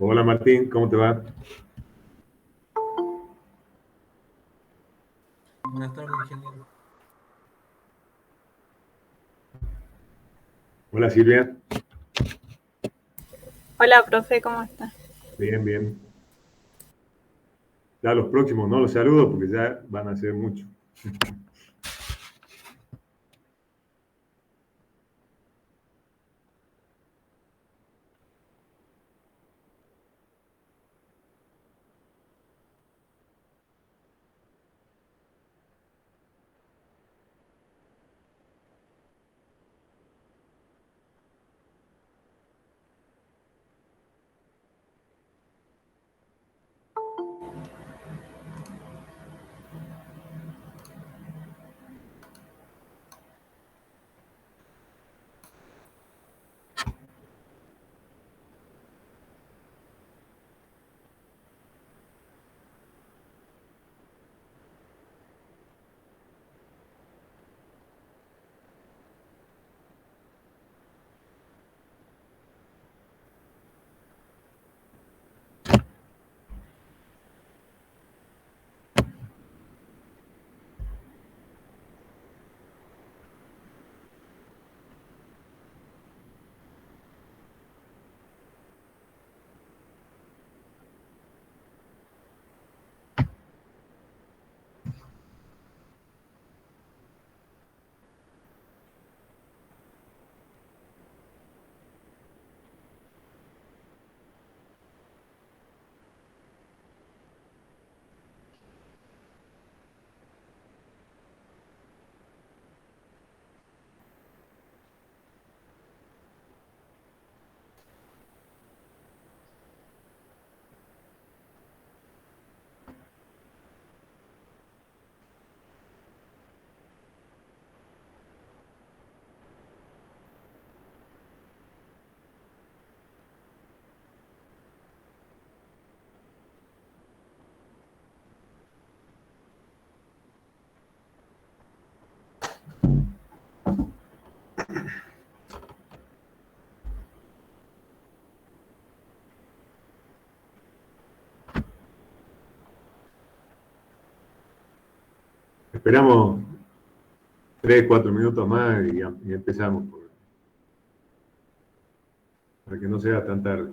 Hola Martín, ¿cómo te va? Buenas tardes, ingeniero. Hola Silvia, Hola, profe, ¿cómo está? bien, bien. Ya los próximos no los saludo porque ya van a ser muchos. Esperamos 3, 4 minutos más y empezamos para que no sea tan tarde.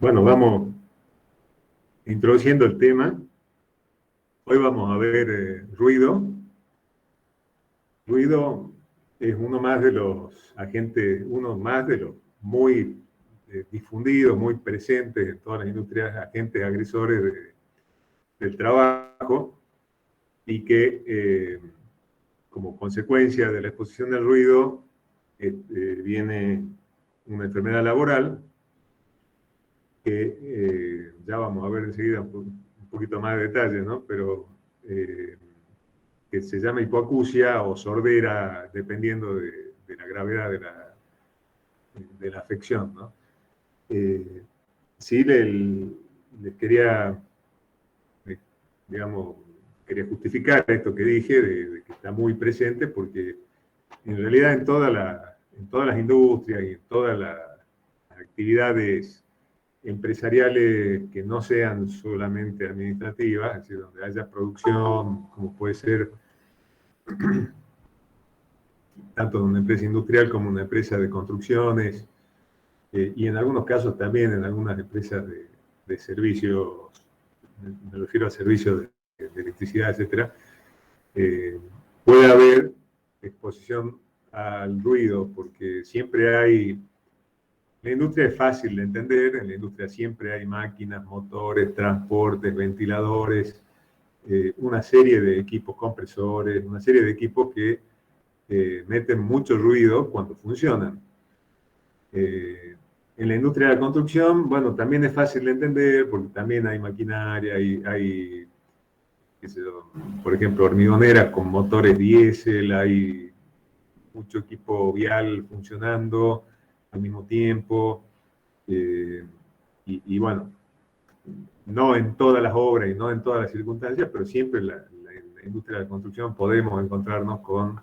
Bueno, vamos introduciendo el tema. Hoy vamos a ver ruido. Ruido es uno más de los agentes, uno más de los muy difundidos, muy presentes en todas las industrias, agentes agresores del trabajo, y que como consecuencia de la exposición al ruido viene una enfermedad laboral que ya vamos a ver enseguida un poquito más de detalle, ¿no? Pero que se llama hipoacusia o sordera, dependiendo de la gravedad de la afección, ¿no? Sí, les quería, digamos, quería justificar esto que dije, de que está muy presente, porque en realidad en todas las industrias y en todas las actividades empresariales que no sean solamente administrativas, es decir, donde haya producción, como puede ser tanto de una empresa industrial como una empresa de construcciones, y en algunos casos también en algunas empresas de servicios, me refiero a servicios de electricidad, etcétera, puede haber exposición al ruido, porque siempre hay. La industria es fácil de entender, en la industria siempre hay máquinas, motores, transportes, ventiladores, una serie de equipos compresores, una serie de equipos que meten mucho ruido cuando funcionan. En la industria de la construcción, bueno, también es fácil de entender porque también hay maquinaria, hay qué sé yo, por ejemplo, hormigoneras con motores diésel, hay mucho equipo vial funcionando al mismo tiempo. Y bueno, no en todas las obras y no en todas las circunstancias, pero siempre en la industria de la construcción podemos encontrarnos con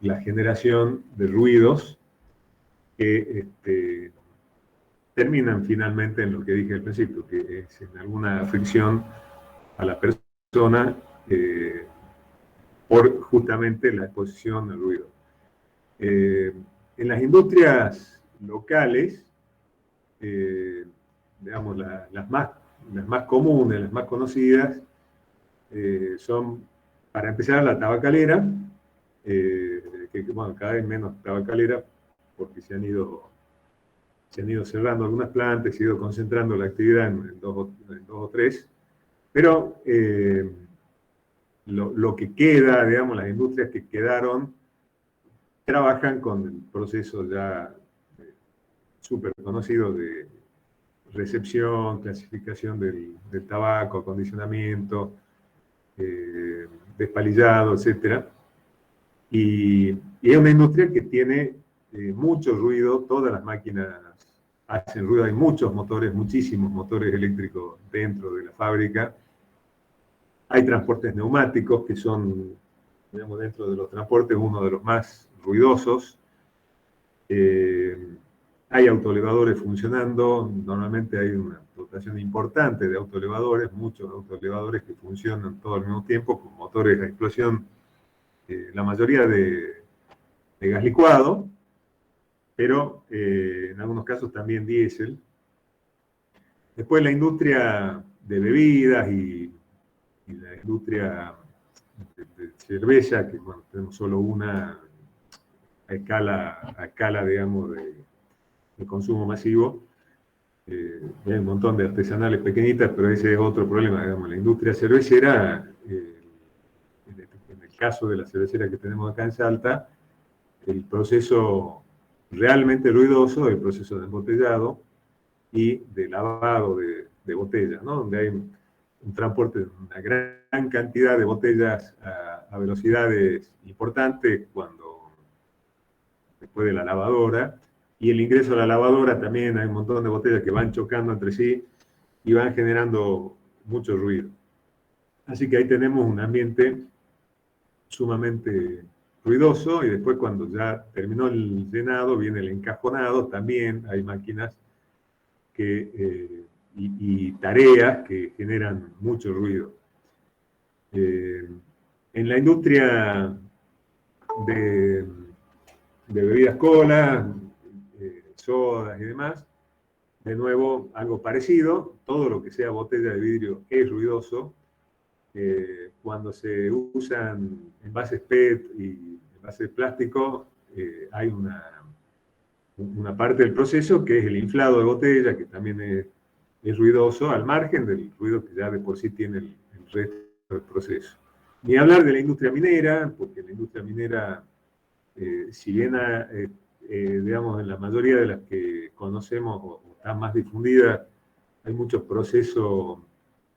la generación de ruidos que terminan finalmente en lo que dije al principio, que es en alguna fricción a la persona por justamente la exposición al ruido. En las industrias locales, digamos, las más comunes, las más conocidas, son, para empezar, la tabacalera, que bueno, cada vez menos tabacalera, porque se han ido cerrando algunas plantas, se ha ido concentrando la actividad en dos o tres, pero lo que queda, digamos, las industrias que quedaron, trabajan con el proceso ya súper conocido de recepción, clasificación del tabaco, acondicionamiento, despalillado, etcétera. Y es una industria que tiene mucho ruido, todas las máquinas hacen ruido, hay muchos motores, muchísimos motores eléctricos dentro de la fábrica. Hay transportes neumáticos que son, digamos, dentro de los transportes uno de los más ruidosos. Hay autoelevadores funcionando, normalmente hay una dotación importante de autoelevadores, muchos autoelevadores que funcionan todo al mismo tiempo con motores a explosión, la mayoría de gas licuado, pero en algunos casos también diésel. Después la industria de bebidas y la industria de cerveza, que bueno, tenemos solo una a escala digamos, de consumo masivo. Hay un montón de artesanales pequeñitas, pero ese es otro problema, digamos, la industria cervecera, en el caso de la cervecera que tenemos acá en Salta, el proceso realmente ruidoso, el proceso de embotellado y de lavado de botellas, ¿no? Donde hay un transporte de una gran cantidad de botellas a velocidades importantes después de la lavadora, y el ingreso a la lavadora también hay un montón de botellas que van chocando entre sí y van generando mucho ruido. Así que ahí tenemos un ambiente sumamente ruidoso, y después cuando ya terminó el llenado viene el encajonado, también hay máquinas y tareas que generan mucho ruido. En la industria de bebidas cola, sodas y demás, de nuevo algo parecido, todo lo que sea botella de vidrio es ruidoso. Cuando se usan envases PET y envases de plástico, hay una una parte del proceso que es el inflado de botella, que también es ruidoso, al margen del ruido que ya de por sí tiene el resto del proceso. Ni hablar de la industria minera, porque la industria minera, si bien digamos, en la mayoría de las que conocemos o están más difundidas, hay mucho proceso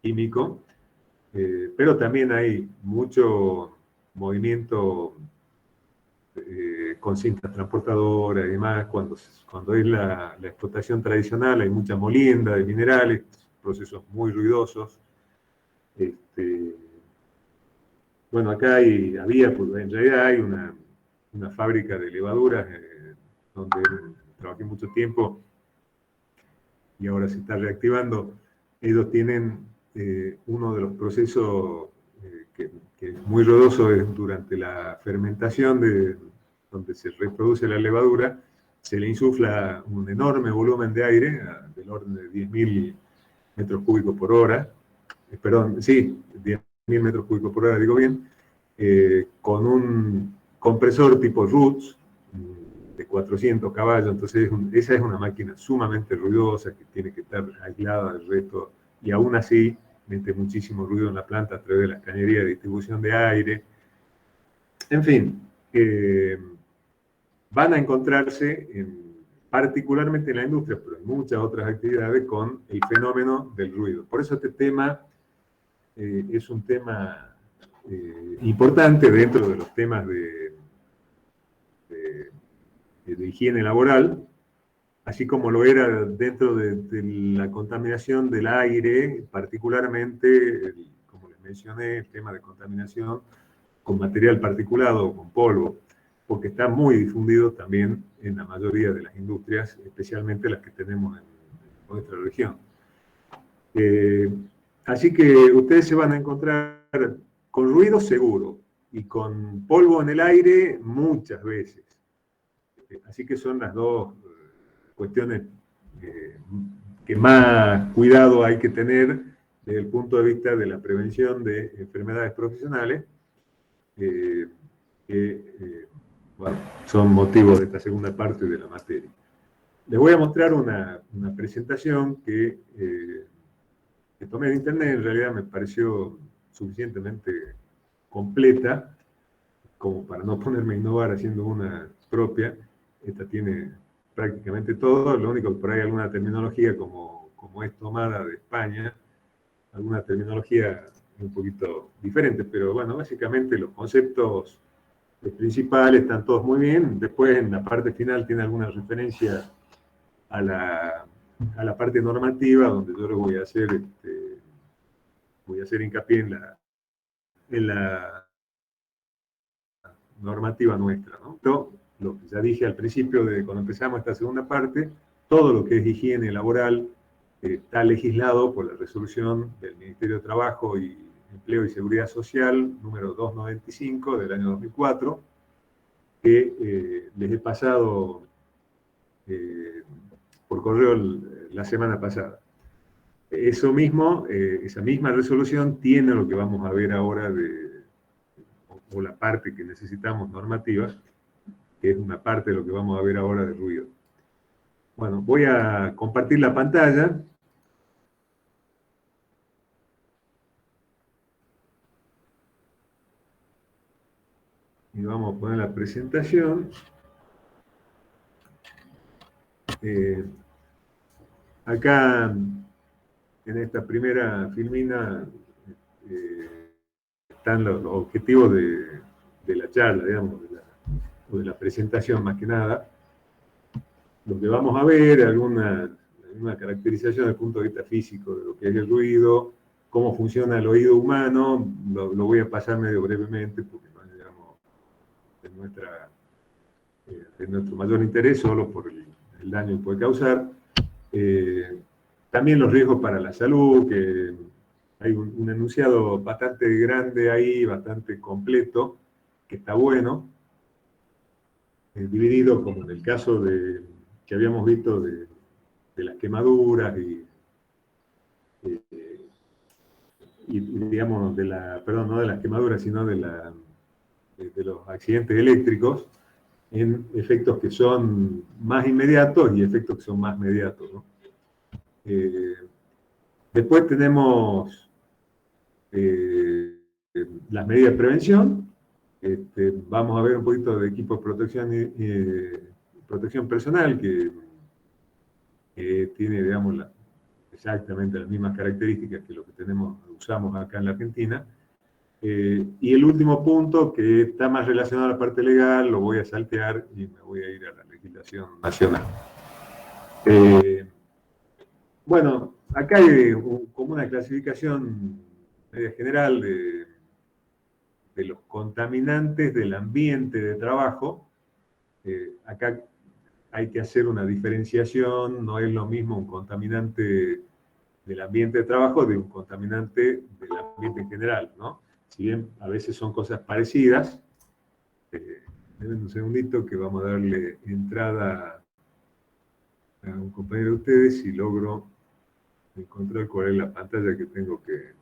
químico, pero también hay mucho movimiento con cintas transportadoras y demás. Cuando es la explotación tradicional, hay mucha molienda de minerales, procesos muy ruidosos. Este, bueno, acá pues, en realidad hay una fábrica de levaduras donde trabajé mucho tiempo y ahora se está reactivando. Ellos tienen uno de los procesos que es muy ruidoso es durante la fermentación, donde se reproduce la levadura, se le insufla un enorme volumen de aire, del orden de 10.000 metros cúbicos por hora, perdón, sí, 10.000 metros cúbicos por hora, digo bien, con un compresor tipo Roots de 400 caballos. Entonces esa es una máquina sumamente ruidosa que tiene que estar aislada del resto, y aún así mete muchísimo ruido en la planta a través de las cañerías de distribución de aire. En fin, van a encontrarse particularmente en la industria, pero en muchas otras actividades, con el fenómeno del ruido. Por eso este tema es un tema importante dentro de los temas de higiene laboral, así como lo era dentro de la contaminación del aire, particularmente, como les mencioné, el tema de contaminación con material particulado o con polvo, porque está muy difundido también en la mayoría de las industrias, especialmente las que tenemos en nuestra región. Así que ustedes se van a encontrar con ruido seguro y con polvo en el aire muchas veces. Así que son las dos cuestiones que más cuidado hay que tener desde el punto de vista de la prevención de enfermedades profesionales, que bueno, son motivos de esta segunda parte de la materia. Les voy a mostrar una presentación que tomé de internet. En realidad me pareció suficientemente completa como para no ponerme a innovar haciendo una propia. Esta tiene prácticamente todo, lo único que por ahí alguna terminología como es tomada de España, alguna terminología un poquito diferente, pero bueno, básicamente los conceptos principales están todos muy bien. Después en la parte final tiene alguna referencia a la parte normativa, donde yo les voy a hacer hincapié en la normativa nuestra, ¿no? Pero, lo que ya dije al principio, cuando empezamos esta segunda parte, todo lo que es higiene laboral está legislado por la resolución del Ministerio de Trabajo y Empleo y Seguridad Social número 295 del año 2004, que les he pasado por correo la semana pasada. Eso mismo, esa misma resolución tiene lo que vamos a ver ahora o la parte que necesitamos normativa, que es una parte de lo que vamos a ver ahora de ruido. Bueno, voy a compartir la pantalla. Y vamos a poner la presentación. Acá, en esta primera filmina, están los objetivos de la charla, digamos, de la presentación más que nada. Lo que vamos a ver, alguna caracterización desde el punto de vista físico de lo que es el ruido, cómo funciona el oído humano. Lo voy a pasar medio brevemente porque no es, digamos, de nuestro mayor interés, solo por el daño que puede causar. También los riesgos para la salud, que hay un enunciado bastante grande ahí, bastante completo, que está bueno, dividido como en el caso que habíamos visto de las quemaduras y digamos, perdón, no de las quemaduras, sino de los accidentes eléctricos. en efectos que son más inmediatos y efectos que son más mediatos, ¿no? Después tenemos las medidas de prevención. Vamos a ver un poquito de equipos de protección personal que tiene, digamos, exactamente las mismas características que lo que usamos acá en la Argentina. Y el último punto, que está más relacionado a la parte legal, lo voy a saltear y me voy a ir a la legislación nacional. Bueno, acá hay como una clasificación media general de los contaminantes del ambiente de trabajo. Acá hay que hacer una diferenciación, no es lo mismo un contaminante del ambiente de trabajo de un contaminante del ambiente en general, ¿no? Si bien a veces son cosas parecidas, denme un segundito que vamos a darle entrada a un compañero de ustedes si logro encontrar cuál es la pantalla que tengo que...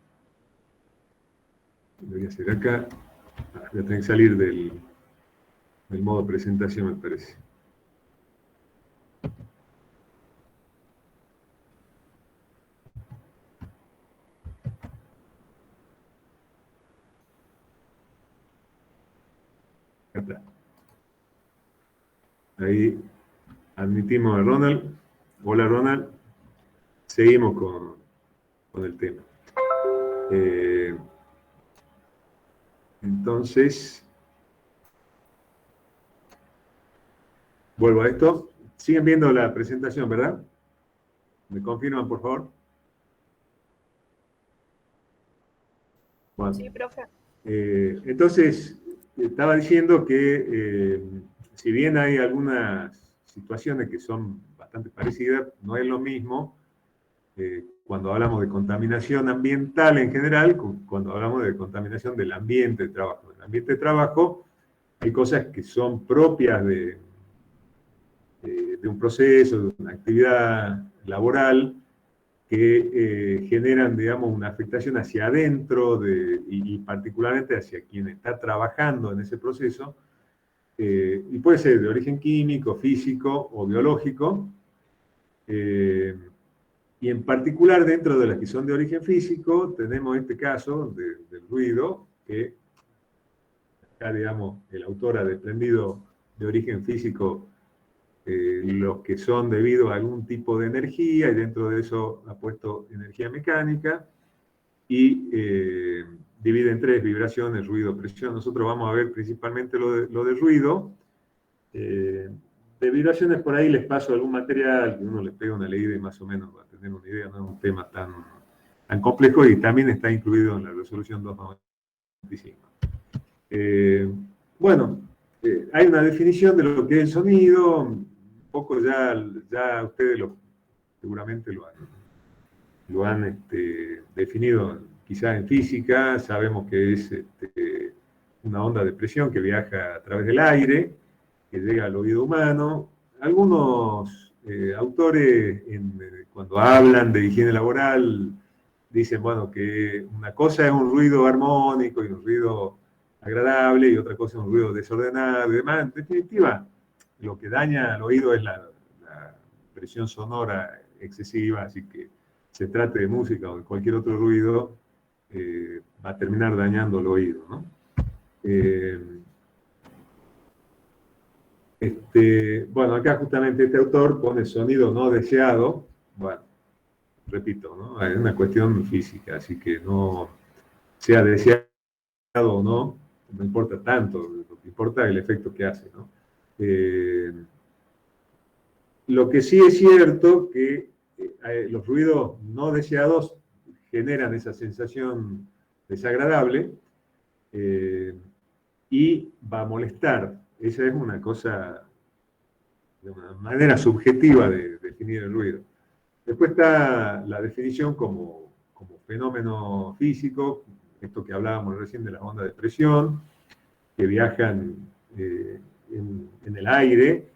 Voy a hacer acá. Voy a tener que salir del modo presentación, me parece. Acá está. Ahí admitimos a Ronald. Hola, Ronald. Seguimos con el tema. Entonces, vuelvo a esto. Siguen viendo la presentación, ¿verdad? ¿Me confirman, por favor? Bueno, sí, profe. Entonces, estaba diciendo que si bien hay algunas situaciones que son bastante parecidas, no es lo mismo cuando hablamos de contaminación ambiental en general, cuando hablamos de contaminación del ambiente de trabajo. En el ambiente de trabajo hay cosas que son propias de un proceso, de una actividad laboral, que generan, digamos, una afectación hacia adentro y particularmente hacia quien está trabajando en ese proceso, y puede ser de origen químico, físico o biológico, y en particular dentro de las que son de origen físico, tenemos este caso del ruido, que acá, digamos, el autor ha desprendido de origen físico los que son debido a algún tipo de energía, y dentro de eso ha puesto energía mecánica, y divide en tres: vibraciones, ruido, presión. Nosotros vamos a ver principalmente lo de ruido. De vibraciones por ahí les paso algún material, que uno les pega una leída y más o menos va a tener una idea, no es un tema tan complejo, y también está incluido en la resolución 295. Bueno, hay una definición de lo que es el sonido, un poco ya ustedes seguramente lo han definido quizás en física. Sabemos que es una onda de presión que viaja a través del aire, que llega al oído humano. Algunos autores, cuando hablan de higiene laboral, dicen, bueno, que una cosa es un ruido armónico y un ruido agradable, y otra cosa es un ruido desordenado y demás. En definitiva, lo que daña al oído es la presión sonora excesiva, así que se trate de música o de cualquier otro ruido, va a terminar dañando el oído, ¿no? Bueno, acá justamente este autor pone sonido no deseado. Bueno, repito, ¿no? Es una cuestión física, así que no sea deseado o no importa tanto, lo que importa es el efecto que hace, ¿no? Lo que sí es cierto que los ruidos no deseados generan esa sensación desagradable, y va a molestar. Esa es una cosa, de una manera subjetiva de definir el ruido. Después está la definición como fenómeno físico, esto que hablábamos recién de las ondas de presión, que viajan en el aire,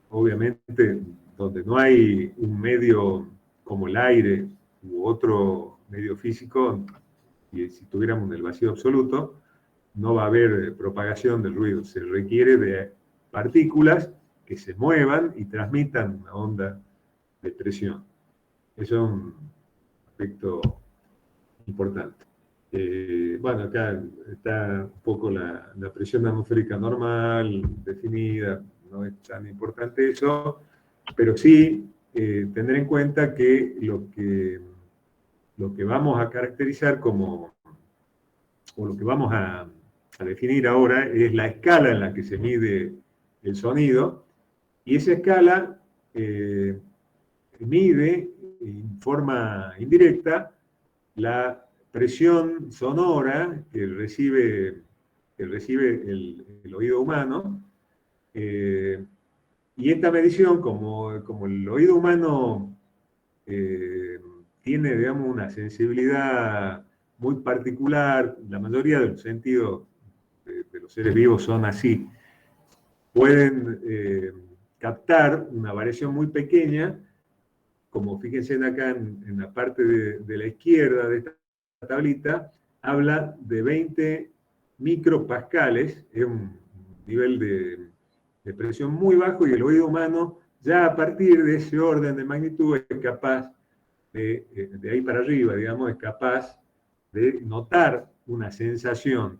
obviamente donde no hay un medio como el aire u otro medio físico, y si tuviéramos el vacío absoluto, no va a haber propagación del ruido. Se requiere de partículas que se muevan y transmitan una onda de presión. Eso es un aspecto importante. Bueno, acá está un poco la presión atmosférica normal, definida, no es tan importante eso, pero sí tener en cuenta que lo que vamos a caracterizar como, o lo que vamos a definir ahora es la escala en la que se mide el sonido, y esa escala mide en forma indirecta la presión sonora que recibe el oído humano. Y esta medición, como el oído humano tiene, digamos, una sensibilidad muy particular, la mayoría de los sentidos de los seres vivos son así, pueden captar una variación muy pequeña, como fíjense acá en la parte de la izquierda de esta tablita, habla de 20 micropascales, es un nivel de presión muy bajo, y el oído humano ya a partir de ese orden de magnitud es capaz de ahí para arriba, digamos, es capaz de notar una sensación.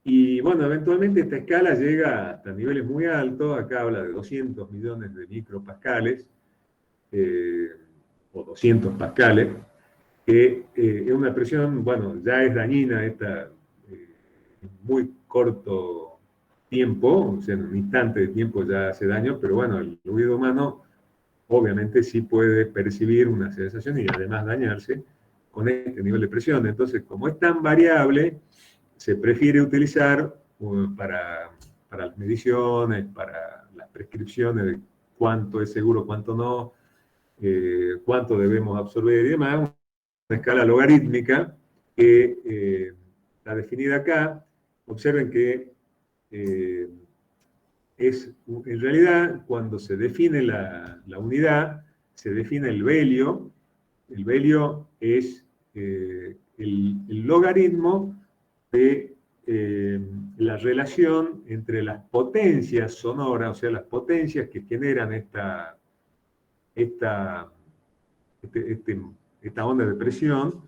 Y bueno, eventualmente esta escala llega hasta niveles muy altos, acá habla de 200 millones de micropascales, o 200 pascales, que es una presión, bueno, ya es dañina esta en muy corto tiempo, o sea, en un instante de tiempo ya hace daño, pero bueno, el oído humano obviamente sí puede percibir una sensación y además dañarse con este nivel de presión. Entonces, como es tan variable, se prefiere utilizar para las mediciones, para las prescripciones de cuánto es seguro, cuánto no, cuánto debemos absorber y demás, una escala logarítmica que está definida acá. Observen que en realidad, cuando se define la unidad, se define el velio. El velio es el logaritmo de la relación entre las potencias sonoras, o sea, las potencias que generan esta, esta onda de presión,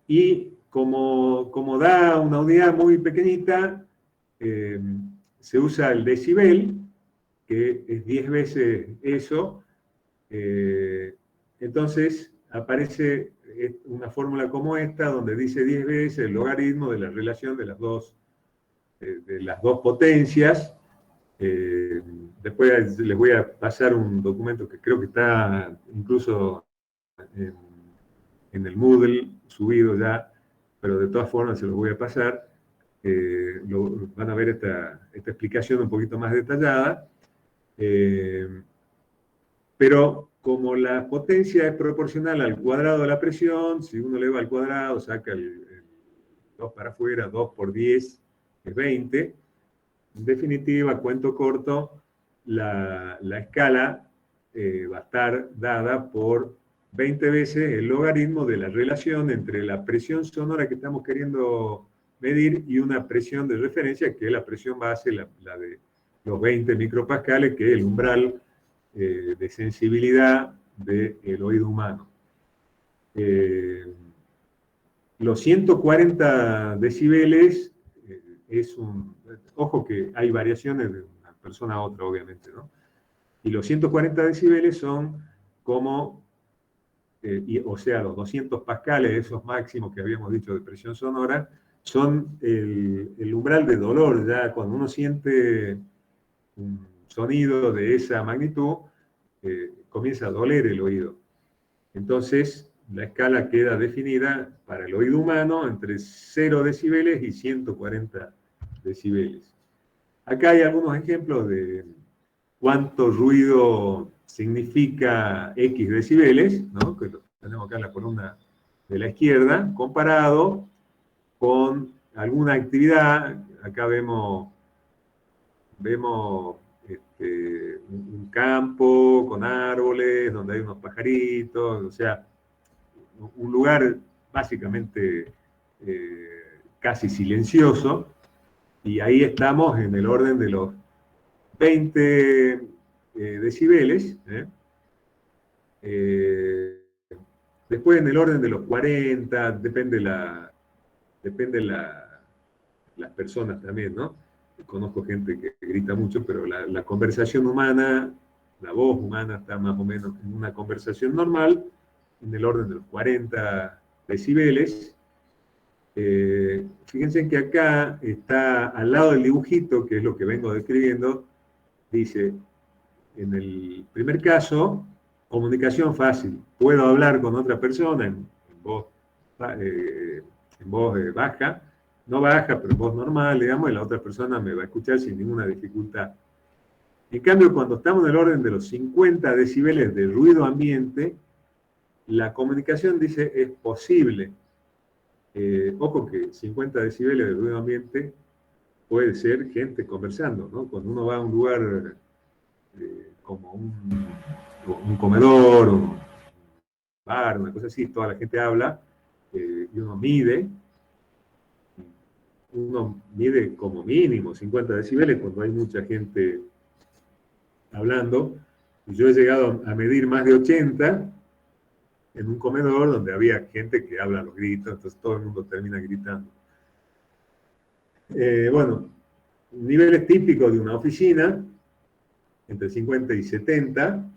y como da una unidad muy pequeñita, se usa el decibel, que es 10 veces eso. Entonces aparece una fórmula como esta, donde dice 10 veces el logaritmo de la relación de las dos potencias. Después les voy a pasar un documento que creo que está incluso en el Moodle subido ya, pero de todas formas se los voy a pasar. Van a ver esta explicación un poquito más detallada. Pero como la potencia es proporcional al cuadrado de la presión, si uno le va al cuadrado, saca el 2 para afuera, 2 por 10 es 20. En definitiva, cuento corto, la escala va a estar dada por 20 veces el logaritmo de la relación entre la presión sonora que estamos queriendo medir y una presión de referencia, que es la presión base, la de los 20 micropascales, que es el umbral de sensibilidad del oído humano. Los 140 decibeles es un... Ojo que hay variaciones de una persona a otra, obviamente, ¿no? Y los 140 decibeles son como, o sea, los 200 pascales, esos máximos que habíamos dicho de presión sonora, son el umbral de dolor. Ya cuando uno siente un sonido de esa magnitud, comienza a doler el oído. Entonces, la escala queda definida para el oído humano entre 0 decibeles y 140 decibeles. Acá hay algunos ejemplos de cuánto ruido significa X decibeles, ¿no? Que lo tenemos acá en la columna de la izquierda, comparado con alguna actividad. Acá vemos un campo con árboles, donde hay unos pajaritos, o sea, un lugar básicamente casi silencioso, y ahí estamos en el orden de los 20 decibeles, después en el orden de los 40, depende las personas también, ¿no? Conozco gente que grita mucho, pero la conversación humana, la voz humana está más o menos en una conversación normal, en el orden de los 40 decibeles. Fíjense que acá está al lado del dibujito, que es lo que vengo describiendo, dice, en el primer caso, comunicación fácil. Puedo hablar con otra persona en voz, baja, no baja, pero en voz normal, digamos, y la otra persona me va a escuchar sin ninguna dificultad. En cambio, cuando estamos en el orden de los 50 decibeles de ruido ambiente, la comunicación dice es posible. Ojo que 50 decibeles de ruido ambiente puede ser gente conversando, ¿no? Cuando uno va a un lugar como un comedor, un bar, una cosa así, toda la gente habla, y uno mide como mínimo 50 decibeles cuando hay mucha gente hablando. Y yo he llegado a medir más de 80 en un comedor donde había gente que habla a los gritos, entonces todo el mundo termina gritando. Bueno, niveles típicos de una oficina, entre 50 y 70,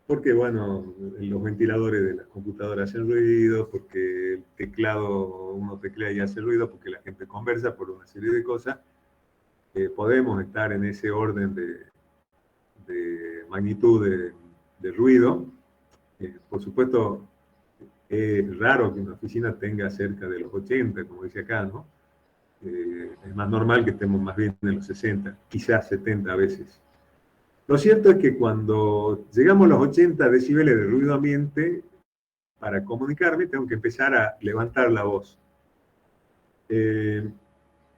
porque, bueno, los ventiladores de las computadoras hacen ruido, porque el teclado, uno teclea y hace ruido, porque la gente conversa por una serie de cosas. Podemos estar en ese orden de magnitud de ruido. Por supuesto, es raro que una oficina tenga cerca de los 80, como dice acá, ¿no? Es más normal que estemos más bien en los 60, quizás 70 a veces. Lo cierto es que cuando llegamos a los 80 decibeles de ruido ambiente, para comunicarme tengo que empezar a levantar la voz.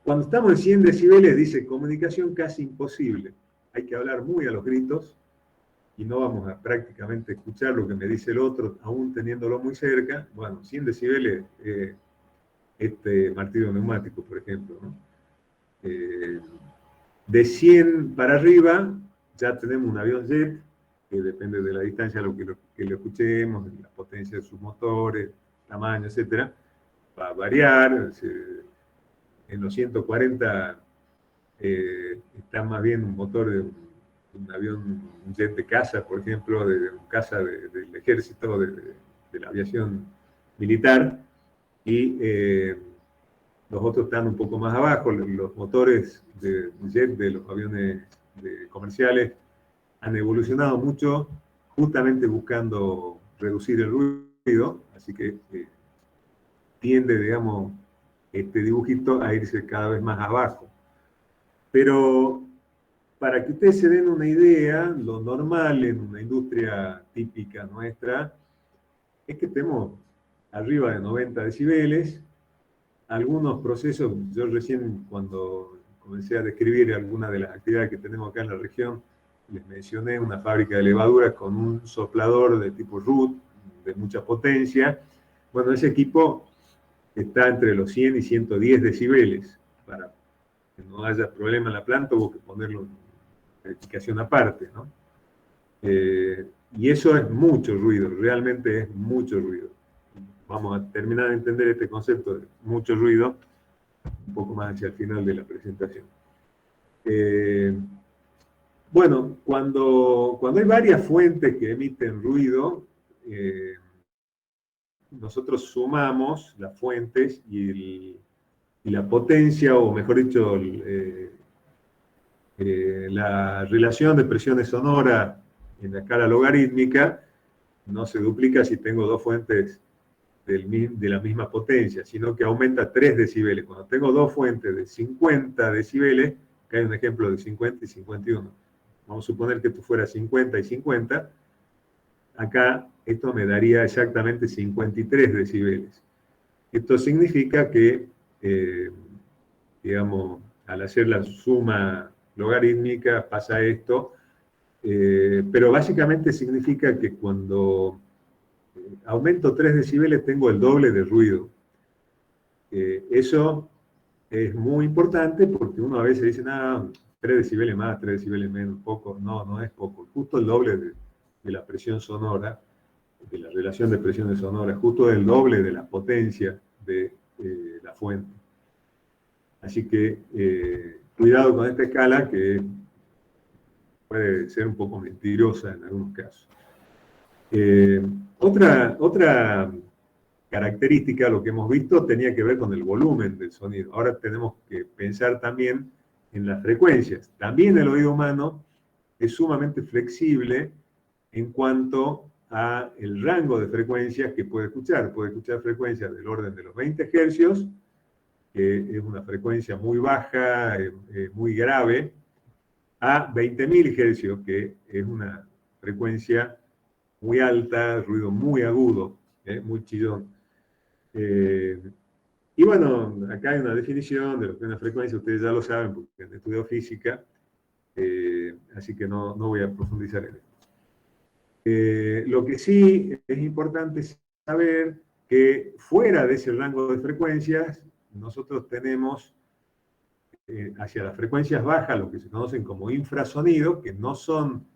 Cuando estamos en 100 decibeles dice comunicación casi imposible. Hay que hablar muy a los gritos y no vamos a prácticamente escuchar lo que me dice el otro, aún teniéndolo muy cerca. Bueno, 100 decibeles, este martillo neumático, por ejemplo, ¿no? De 100 para arriba ya tenemos un avión jet, que depende de la distancia a lo que lo escuchemos, la potencia de sus motores, tamaño, etcétera, va a variar. En los 140 está más bien un motor de un avión, un jet de caza, por ejemplo, de un caza del ejército, de la aviación militar, y los otros están un poco más abajo. Los motores de jet de los aviones comerciales han evolucionado mucho, justamente buscando reducir el ruido, así que tiende, digamos, este dibujito a irse cada vez más abajo. Pero para que ustedes se den una idea, lo normal en una industria típica nuestra es que estemos arriba de 90 decibeles. Algunos procesos, yo recién cuando comencé a describir algunas de las actividades que tenemos acá en la región, les mencioné una fábrica de levaduras con un soplador de tipo RUT, de mucha potencia. Bueno, ese equipo está entre los 100 y 110 decibeles. Para que no haya problema en la planta, hubo que ponerlo en verificación aparte, ¿no? Y eso es mucho ruido, realmente es mucho ruido. Vamos a terminar de entender este concepto de mucho ruido un poco más hacia el final de la presentación. Bueno, cuando hay varias fuentes que emiten ruido, nosotros sumamos las fuentes y la potencia, o mejor dicho, la relación de presiones sonoras en la escala logarítmica no se duplica si tengo dos fuentes de la misma potencia, sino que aumenta 3 decibeles. Cuando tengo dos fuentes de 50 decibeles, acá hay un ejemplo de 50 y 51. Vamos a suponer que esto fuera 50 y 50. Acá esto me daría exactamente 53 decibeles. Esto significa que, digamos, al hacer la suma logarítmica pasa esto, pero básicamente significa que cuando aumento 3 decibeles tengo el doble de ruido. Eso es muy importante porque uno a veces dice, 3 decibeles más, 3 decibeles menos, poco. No, no es poco. Justo el doble de la presión sonora, de la relación de presiones sonoras, justo el doble de la potencia de la fuente. Así que cuidado con esta escala que puede ser un poco mentirosa en algunos casos. Otra característica, lo que hemos visto, tenía que ver con el volumen del sonido. Ahora tenemos que pensar también en las frecuencias. También el oído humano es sumamente flexible en cuanto a el rango de frecuencias que puede escuchar. Puede escuchar frecuencias del orden de los 20 Hz, que es una frecuencia muy baja, muy grave, a 20.000 Hz, que es una frecuencia muy alta, ruido muy agudo, muy chillón. Y bueno, acá hay una definición de lo que es una frecuencia, ustedes ya lo saben porque han estudiado física, así que no voy a profundizar en esto. Lo que sí es importante saber que fuera de ese rango de frecuencias, nosotros tenemos hacia las frecuencias bajas lo que se conocen como infrasonidos, que no son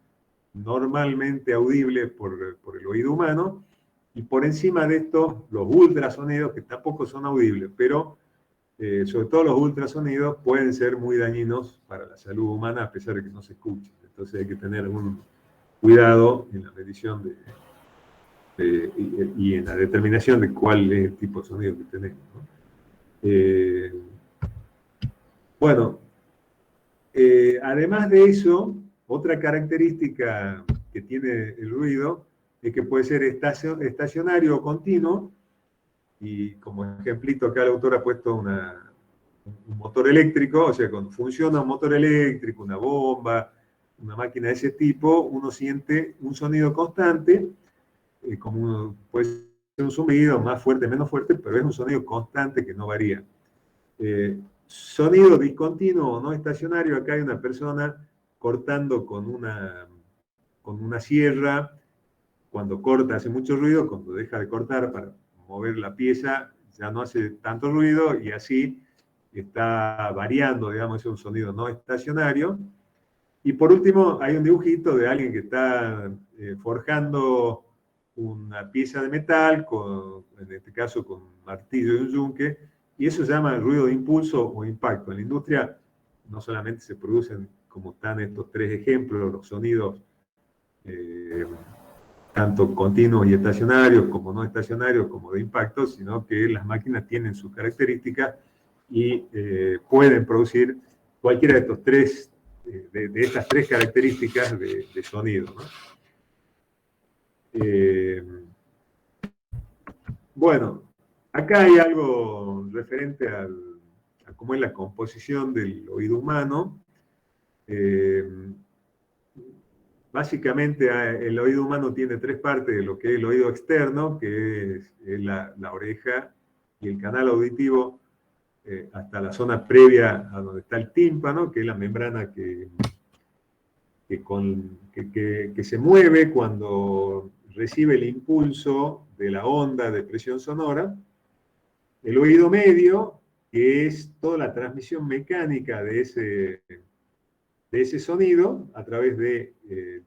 normalmente audibles por el oído humano, y por encima de estos los ultrasonidos, que tampoco son audibles, pero sobre todo los ultrasonidos pueden ser muy dañinos para la salud humana a pesar de que no se escuchen. Entonces hay que tener algún cuidado en la medición y en la determinación de cuál es el tipo de sonido que tenemos, ¿no? Bueno, además de eso, otra característica que tiene el ruido es que puede ser estacionario o continuo, y como ejemplito acá el autor ha puesto un motor eléctrico, o sea, cuando funciona un motor eléctrico, una bomba, una máquina de ese tipo, uno siente un sonido constante, puede ser un zumbido más fuerte, menos fuerte, pero es un sonido constante que no varía. Sonido discontinuo o no estacionario, acá hay una persona cortando con una sierra, cuando corta hace mucho ruido, cuando deja de cortar para mover la pieza ya no hace tanto ruido y así está variando, digamos, es un sonido no estacionario. Y por último, hay un dibujito de alguien que está forjando una pieza de metal, en este caso con un martillo y un yunque, y eso se llama ruido de impulso o impacto. En la industria no solamente se producen, como están estos tres ejemplos, los sonidos tanto continuos y estacionarios, como no estacionarios, como de impacto, sino que las máquinas tienen sus características y pueden producir cualquiera de estos tres, de estas tres características de sonido, ¿no? Bueno, acá hay algo referente a cómo es la composición del oído humano. Básicamente, el oído humano tiene tres partes de lo que es el oído externo, que es la oreja y el canal auditivo, hasta la zona previa a donde está el tímpano, que es la membrana que se mueve cuando recibe el impulso de la onda de presión sonora. El oído medio, que es toda la transmisión mecánica de ese sonido a través de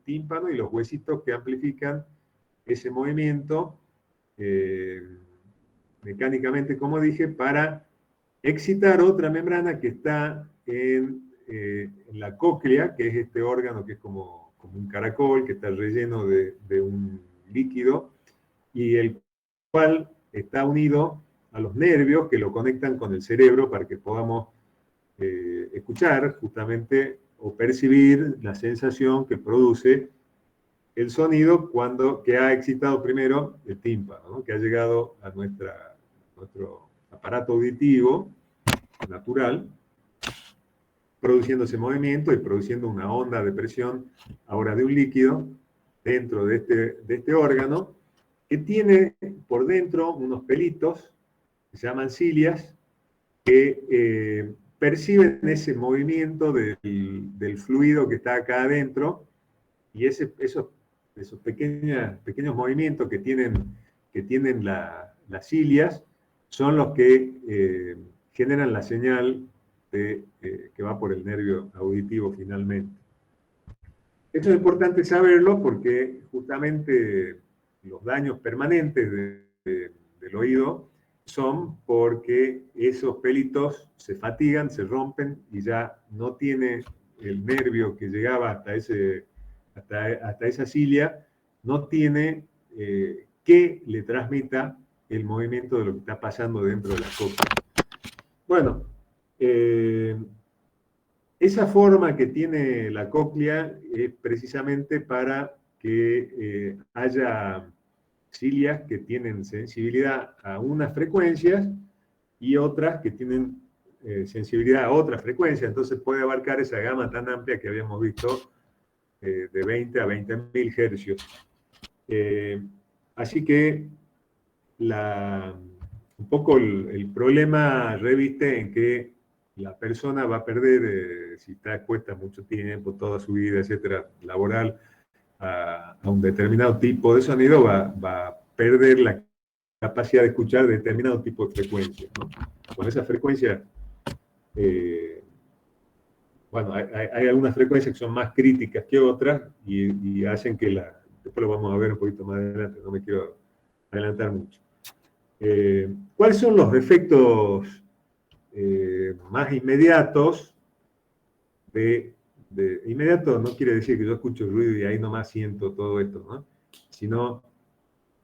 tímpano y los huesitos que amplifican ese movimiento mecánicamente, como dije, para excitar otra membrana que está en la cóclea, que es este órgano que es como un caracol, que está relleno de un líquido, y el cual está unido a los nervios que lo conectan con el cerebro para que podamos escuchar justamente o percibir la sensación que produce el sonido que ha excitado primero el tímpano, ¿no? Que ha llegado a nuestro aparato auditivo natural, produciendo ese movimiento y produciendo una onda de presión ahora de un líquido dentro de este órgano, que tiene por dentro unos pelitos que se llaman cilias, que perciben ese movimiento del fluido que está acá adentro, y esos pequeños movimientos que tienen las cilias son los que generan la señal que va por el nervio auditivo finalmente. Esto es importante saberlo porque justamente los daños permanentes del oído son porque esos pelitos se fatigan, se rompen y ya no tiene el nervio que llegaba hasta esa cilia, no tiene que le transmita el movimiento de lo que está pasando dentro de la cóclea. Bueno, esa forma que tiene la cóclea es precisamente para que haya cilias que tienen sensibilidad a unas frecuencias y otras que tienen sensibilidad a otras frecuencias. Entonces puede abarcar esa gama tan amplia que habíamos visto de 20 a 20.000 hercios. Así que un poco el problema reviste en que la persona va a perder, si está expuesta mucho tiempo, toda su vida, etcétera, laboral, a un determinado tipo de sonido, va a perder la capacidad de escuchar determinado tipo de frecuencia, ¿no? Con esa frecuencia, bueno, hay algunas frecuencias que son más críticas que otras y hacen que después lo vamos a ver un poquito más adelante, no me quiero adelantar mucho. ¿Cuáles son los efectos más inmediatos? Inmediato no quiere decir que yo escucho ruido y ahí nomás siento todo esto, ¿no? Sino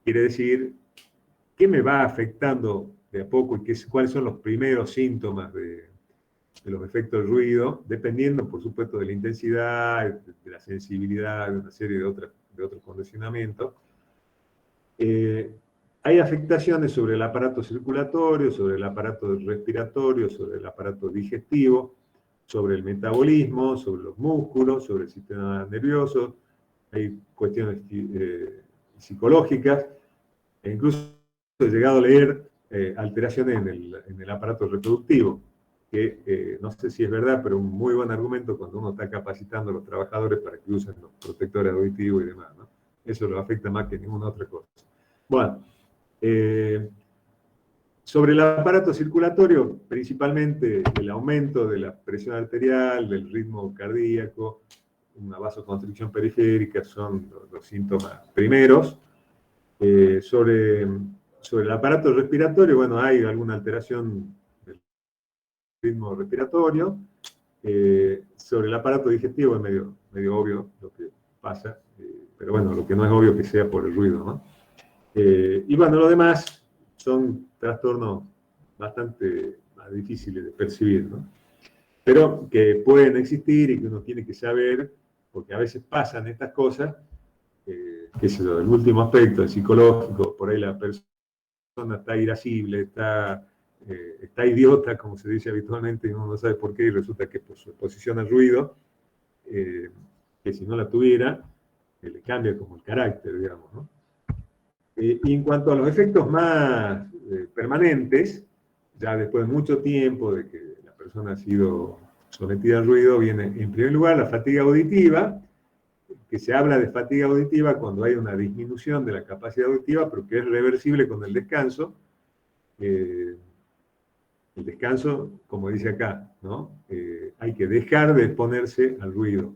quiere decir qué me va afectando de a poco y cuáles son los primeros síntomas de los efectos del ruido, dependiendo, por supuesto, de la intensidad, de la sensibilidad, de una serie de otros condicionamientos. Hay afectaciones sobre el aparato circulatorio, sobre el aparato respiratorio, sobre el aparato digestivo, sobre el metabolismo, sobre los músculos, sobre el sistema nervioso. Hay cuestiones psicológicas, e incluso he llegado a leer alteraciones en el aparato reproductivo, que no sé si es verdad, pero un muy buen argumento cuando uno está capacitando a los trabajadores para que usen los protectores auditivos y demás, ¿no? Eso lo afecta más que ninguna otra cosa. Bueno, sobre el aparato circulatorio, principalmente el aumento de la presión arterial, del ritmo cardíaco, una vasoconstricción periférica son los síntomas primeros. Sobre el aparato respiratorio, bueno, hay alguna alteración del ritmo respiratorio. Sobre el aparato digestivo es medio obvio lo que pasa, pero bueno, lo que no es obvio que sea por el ruido, ¿no? Y bueno, lo demás son trastornos bastante más difíciles de percibir, ¿no? Pero que pueden existir y que uno tiene que saber, porque a veces pasan estas cosas, qué sé yo, el último aspecto, el psicológico, por ahí la persona está irascible, está idiota, como se dice habitualmente, y uno no sabe por qué, y resulta que por su exposición al ruido, que si no la tuviera, le cambia como el carácter, digamos, ¿no? Y en cuanto a los efectos más permanentes, ya después de mucho tiempo de que la persona ha sido sometida al ruido, viene en primer lugar la fatiga auditiva, que se habla de fatiga auditiva cuando hay una disminución de la capacidad auditiva, pero que es reversible con el descanso. El descanso, como dice acá, ¿no? Hay que dejar de exponerse al ruido,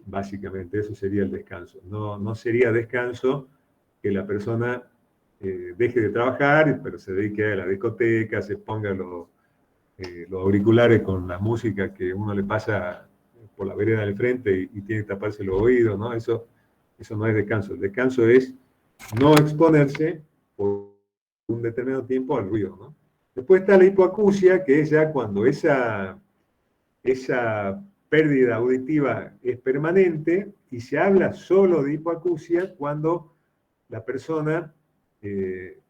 básicamente, eso sería el descanso. No sería descanso que la persona deje de trabajar, pero se dedique a la discoteca, se ponga los auriculares con la música que uno le pasa por la vereda del frente y tiene que taparse los oídos, ¿no? Eso no es descanso. El descanso es no exponerse por un determinado tiempo al ruido, ¿no? Después está la hipoacusia, que es ya cuando esa pérdida auditiva es permanente, y se habla solo de hipoacusia cuando la persona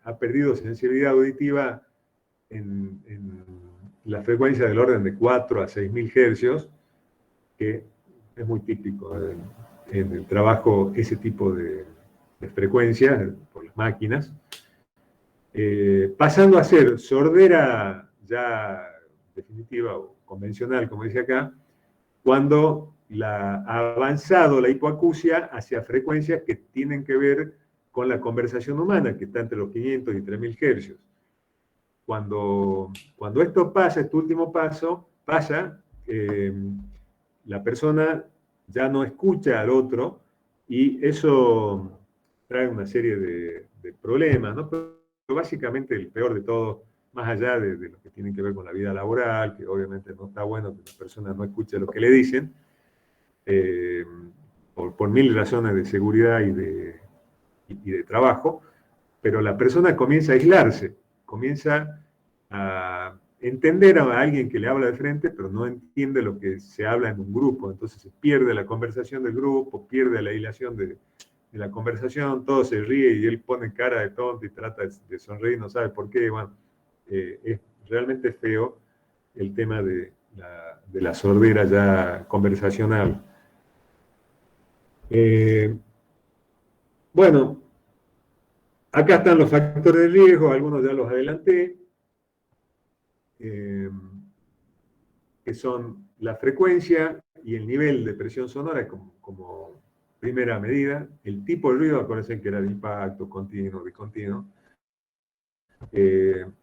ha perdido sensibilidad auditiva en la frecuencia del orden de 4 a 6.000 hercios, que es muy típico en el trabajo, ese tipo de frecuencias por las máquinas, pasando a ser sordera ya definitiva o convencional, como dice acá, cuando ha avanzado la hipoacusia hacia frecuencias que tienen que ver con la conversación humana, que está entre los 500 y 3.000 hercios. cuando esto pasa, este último paso, pasa, la persona ya no escucha al otro y eso trae una serie de problemas, ¿no? Pero básicamente el peor de todo, más allá de lo que tiene que ver con la vida laboral, que obviamente no está bueno que la persona no escuche lo que le dicen, eh, por mil razones de seguridad y de trabajo, pero la persona comienza a aislarse, comienza a entender a alguien que le habla de frente, pero no entiende lo que se habla en un grupo, entonces se pierde la conversación del grupo, pierde la hilación de la conversación, todo se ríe y él pone cara de tonto y trata de sonreír, no sabe por qué. Bueno, es realmente feo el tema de la sordera ya conversacional. Bueno, acá están los factores de riesgo, algunos ya los adelanté, que son la frecuencia y el nivel de presión sonora como primera medida, el tipo de ruido, acuérdense que era de impacto, continuo, discontinuo,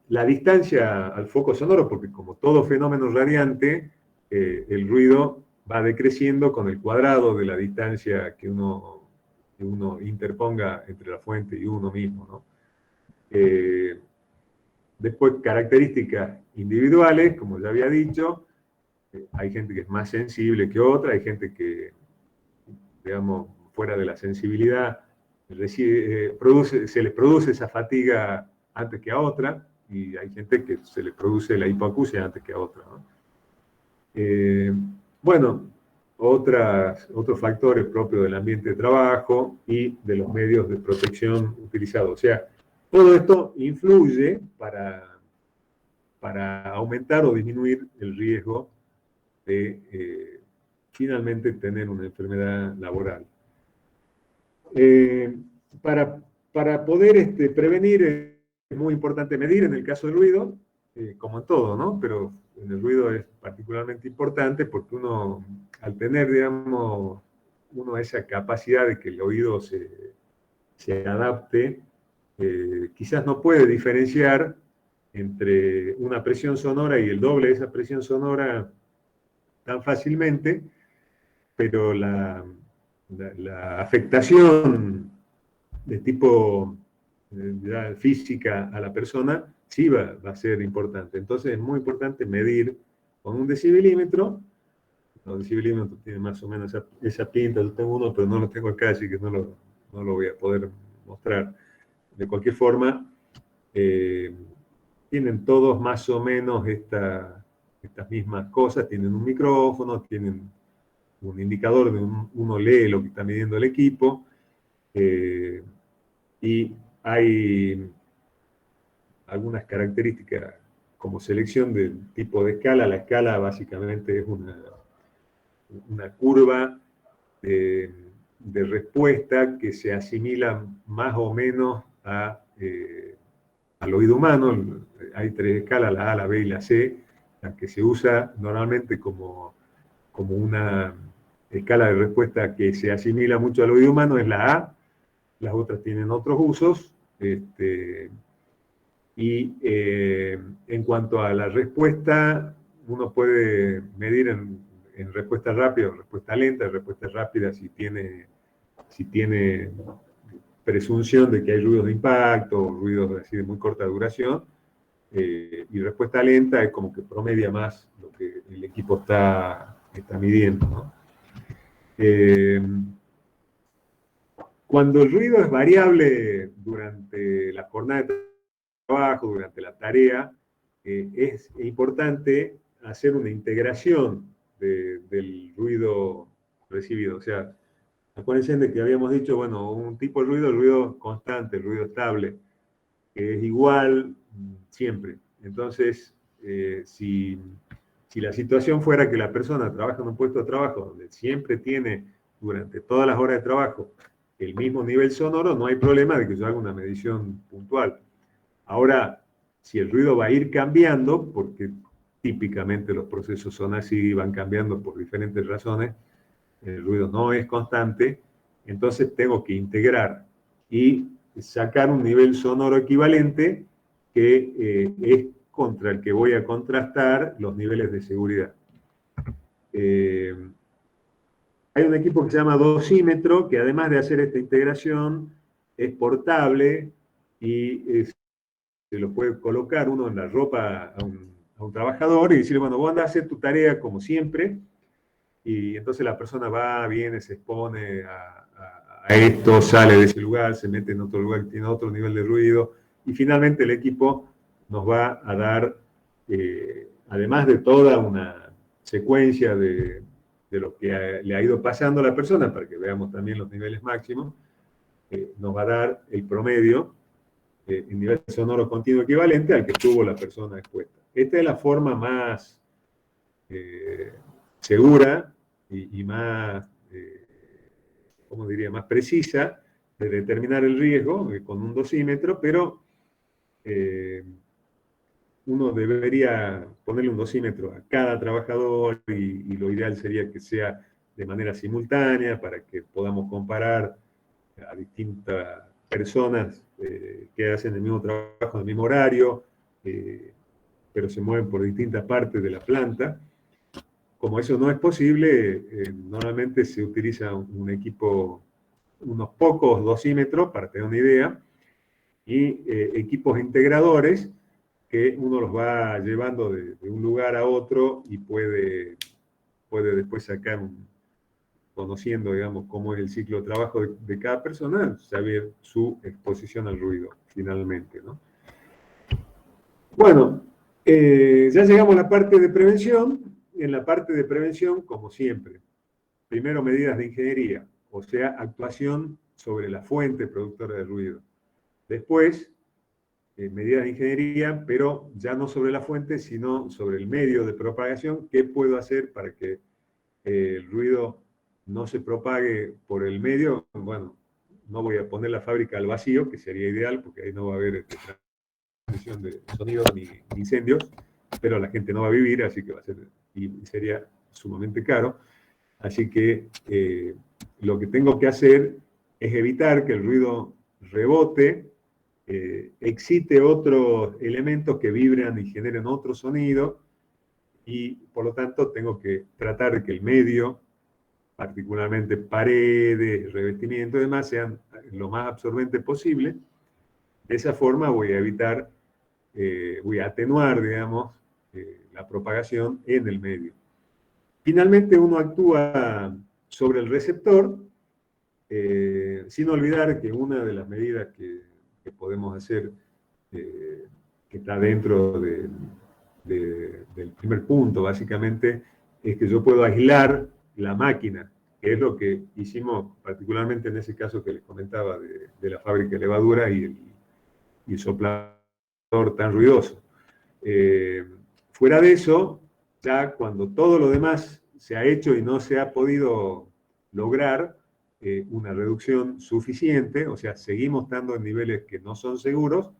la distancia al foco sonoro, porque como todo fenómeno radiante, el ruido va decreciendo con el cuadrado de la distancia que uno interponga entre la fuente y uno mismo, ¿no? Después, características individuales, como ya había dicho, hay gente que es más sensible que otra, hay gente que, digamos, fuera de la sensibilidad, se les produce esa fatiga antes que a otra, y hay gente que se les produce la hipoacusia antes que a otra, ¿no? Bueno, otros factores propios del ambiente de trabajo y de los medios de protección utilizados. O sea, todo esto influye para aumentar o disminuir el riesgo de finalmente tener una enfermedad laboral. Para, para poder prevenir es muy importante medir en el caso del ruido, como en todo, ¿no? Pero en el ruido es particularmente importante porque uno, al tener, digamos, uno esa capacidad de que el oído se adapte, quizás no puede diferenciar entre una presión sonora y el doble de esa presión sonora tan fácilmente, pero la afectación de tipo física a la persona sí va a ser importante. Entonces es muy importante medir con un decibelímetro. Los decibelímetros tienen más o menos esa pinta, yo tengo uno, pero no lo tengo acá, así que no lo voy a poder mostrar. De cualquier forma, tienen todos más o menos estas mismas cosas, tienen un micrófono, tienen un indicador de uno lee lo que está midiendo el equipo, y hay algunas características como selección del tipo de escala. La escala básicamente es una curva de respuesta que se asimila más o menos al oído humano. Hay tres escalas, la A, la B y la C, la que se usa normalmente como una escala de respuesta que se asimila mucho al oído humano es la A. Las otras tienen otros usos. Y en cuanto a la respuesta, uno puede medir en respuesta rápida o respuesta lenta. En respuesta rápida, si tiene presunción de que hay ruidos de impacto o ruidos así de muy corta duración, y respuesta lenta es como que promedia más lo que el equipo está midiendo, ¿no? Cuando el ruido es variable durante la jornada de trabajo, durante la tarea, es importante hacer una integración del ruido recibido. O sea, acuérdense de que habíamos dicho, bueno, un tipo de ruido, el ruido constante, el ruido estable, que es igual siempre. Entonces, si la situación fuera que la persona trabaja en un puesto de trabajo donde siempre tiene, durante todas las horas de trabajo, el mismo nivel sonoro, no hay problema de que yo haga una medición puntual. Ahora, si el ruido va a ir cambiando, porque típicamente los procesos son así, van cambiando por diferentes razones, el ruido no es constante, entonces tengo que integrar y sacar un nivel sonoro equivalente que es contra el que voy a contrastar los niveles de seguridad. Hay un equipo que se llama dosímetro, que además de hacer esta integración, es portable y se lo puede colocar uno en la ropa a un trabajador y decirle, bueno, vos andás a hacer tu tarea como siempre, y entonces la persona va, viene, se expone a esto, sale de ese lugar, se mete en otro lugar que tiene otro nivel de ruido, y finalmente el equipo nos va a dar, además de toda una secuencia de lo que le ha ido pasando a la persona, para que veamos también los niveles máximos, nos va a dar el promedio en nivel sonoro continuo equivalente al que tuvo la persona expuesta. Esta es la forma más segura y más, ¿cómo diría?, más precisa de determinar el riesgo con un dosímetro, pero uno debería ponerle un dosímetro a cada trabajador y lo ideal sería que sea de manera simultánea para que podamos comparar a distintas personas que hacen el mismo trabajo en el mismo horario, pero se mueven por distintas partes de la planta. Como eso no es posible, normalmente se utiliza un equipo, unos pocos dosímetros, para tener una idea, y equipos integradores que uno los va llevando de un lugar a otro y puede después sacar, conociendo, digamos, cómo es el ciclo de trabajo de cada persona, saber su exposición al ruido, finalmente, ¿no? Bueno, ya llegamos a la parte de prevención. En la parte de prevención, como siempre, primero medidas de ingeniería, o sea, actuación sobre la fuente productora de ruido. Después, medidas de ingeniería, pero ya no sobre la fuente, sino sobre el medio de propagación. ¿Qué puedo hacer para que el ruido no se propague por el medio? Bueno, no voy a poner la fábrica al vacío, que sería ideal, porque ahí no va a haber transmisión de sonido ni incendios, pero la gente no va a vivir, así que va a ser, y sería sumamente caro. Así que lo que tengo que hacer es evitar que el ruido rebote, excite otros elementos que vibran y generen otro sonido, y por lo tanto tengo que tratar de que el medio, particularmente paredes, revestimiento y demás, sean lo más absorbente posible. De esa forma voy a evitar, voy a atenuar, digamos, la propagación en el medio. Finalmente uno actúa sobre el receptor, sin olvidar que una de las medidas que podemos hacer, que está dentro del primer punto, básicamente, es que yo puedo aislar la máquina, que es lo que hicimos particularmente en ese caso que les comentaba de la fábrica de levadura y el soplador tan ruidoso. Fuera de eso, ya cuando todo lo demás se ha hecho y no se ha podido lograr una reducción suficiente, o sea, seguimos estando en niveles que no son seguros,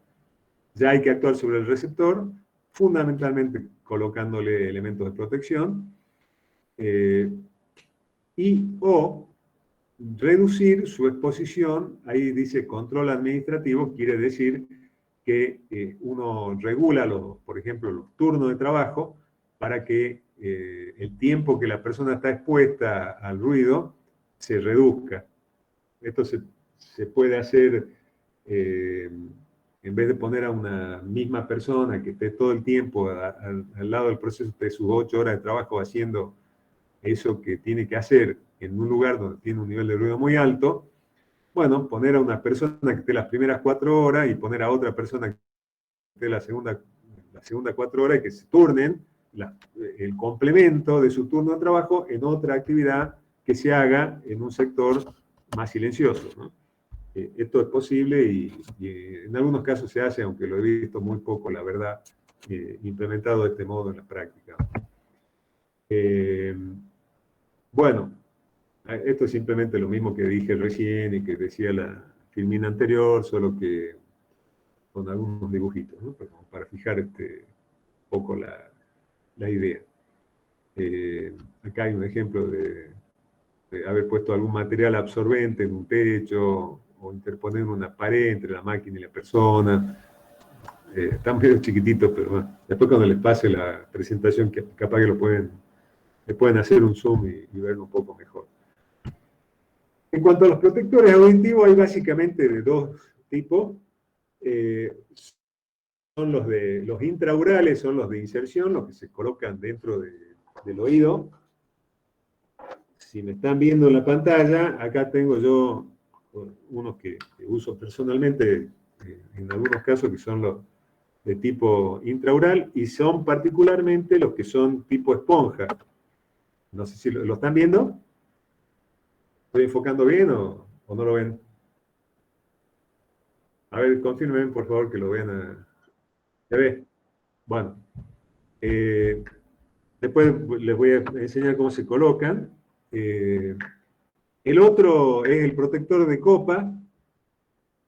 ya hay que actuar sobre el receptor, fundamentalmente colocándole elementos de protección, y o reducir su exposición. Ahí dice control administrativo, quiere decir que uno regula, por ejemplo, los turnos de trabajo para que el tiempo que la persona está expuesta al ruido se reduzca. Esto se puede hacer en vez de poner a una misma persona que esté todo el tiempo al lado del proceso de sus 8 horas de trabajo haciendo eso que tiene que hacer en un lugar donde tiene un nivel de ruido muy alto. Bueno, poner a una persona que esté las primeras 4 horas y poner a otra persona que esté la segunda 4 horas y que se turnen el complemento de su turno de trabajo en otra actividad que se haga en un sector más silencioso, ¿no? Esto es posible y en algunos casos se hace, aunque lo he visto muy poco, la verdad, implementado de este modo en la práctica. Bueno, esto es simplemente lo mismo que dije recién y que decía la filmina anterior, solo que con algunos dibujitos, ¿no? Para fijar un poco la idea. Acá hay un ejemplo de haber puesto algún material absorbente en un techo o interponer una pared entre la máquina y la persona. están medio chiquititos, pero bueno, después cuando les pase la presentación, capaz que le pueden hacer un zoom y verlo un poco mejor. En cuanto a los protectores auditivos, hay básicamente de dos tipos. Son los intraurales, son los de inserción, los que se colocan dentro del oído. Si me están viendo en la pantalla, acá tengo yo unos que uso personalmente, en algunos casos que son los de tipo intraural, y son particularmente los que son tipo esponja. No sé si lo están viendo. ¿Estoy enfocando bien o no lo ven? A ver, confirmen, por favor, que lo vean. ¿Se ve? Bueno. Después les voy a enseñar cómo se colocan. El otro es el protector de copa.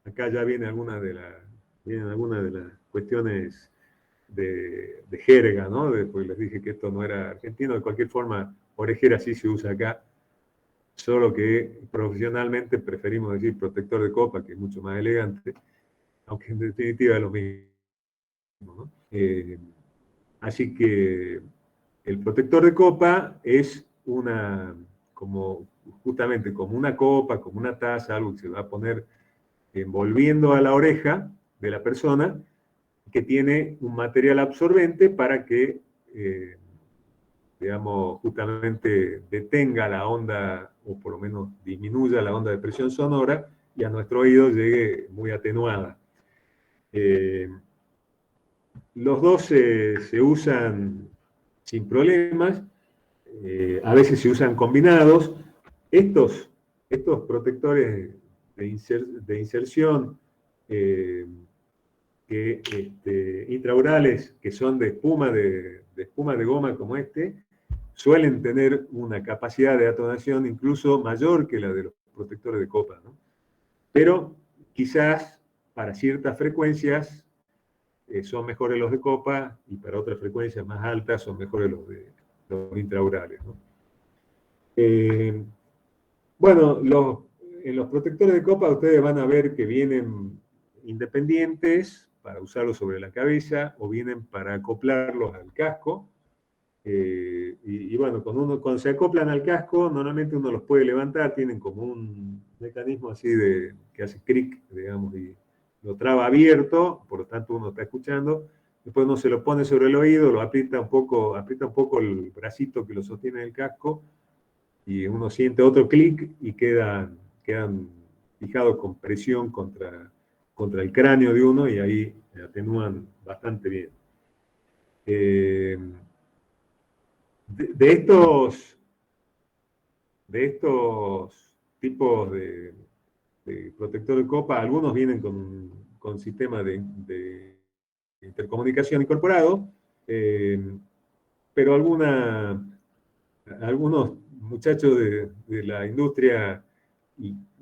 Acá ya vienen algunas de las cuestiones de jerga, ¿no? Pues les dije que esto no era argentino. De cualquier forma, orejera sí se usa acá. Solo que profesionalmente preferimos decir protector de copa, que es mucho más elegante, aunque en definitiva es lo mismo, ¿no? Así que el protector de copa es justamente como una copa, como una taza, algo que se va a poner envolviendo a la oreja de la persona, que tiene un material absorbente para que, digamos, justamente detenga la onda, o por lo menos disminuya la onda de presión sonora, y a nuestro oído llegue muy atenuada. Los dos se usan sin problemas. A veces se usan combinados. Estos protectores de inserción intraorales, que son de espuma de goma como este, suelen tener una capacidad de atonación incluso mayor que la de los protectores de copa, ¿no? Pero quizás para ciertas frecuencias son mejores los de copa, y para otras frecuencias más altas son mejores los intraurales, ¿no? Bueno, en los protectores de copa ustedes van a ver que vienen independientes para usarlos sobre la cabeza, o vienen para acoplarlos al casco. Y bueno, cuando se acoplan al casco, normalmente uno los puede levantar, tienen como un mecanismo así que hace clic, digamos, y lo traba abierto, por lo tanto uno está escuchando. Después uno se lo pone sobre el oído, lo aprieta un poco el bracito que lo sostiene el casco, y uno siente otro clic y quedan fijados con presión contra el cráneo de uno, y ahí atenúan bastante bien. De estos tipos de protector de copa, algunos vienen con sistema de intercomunicación incorporado, pero algunos muchachos de la industria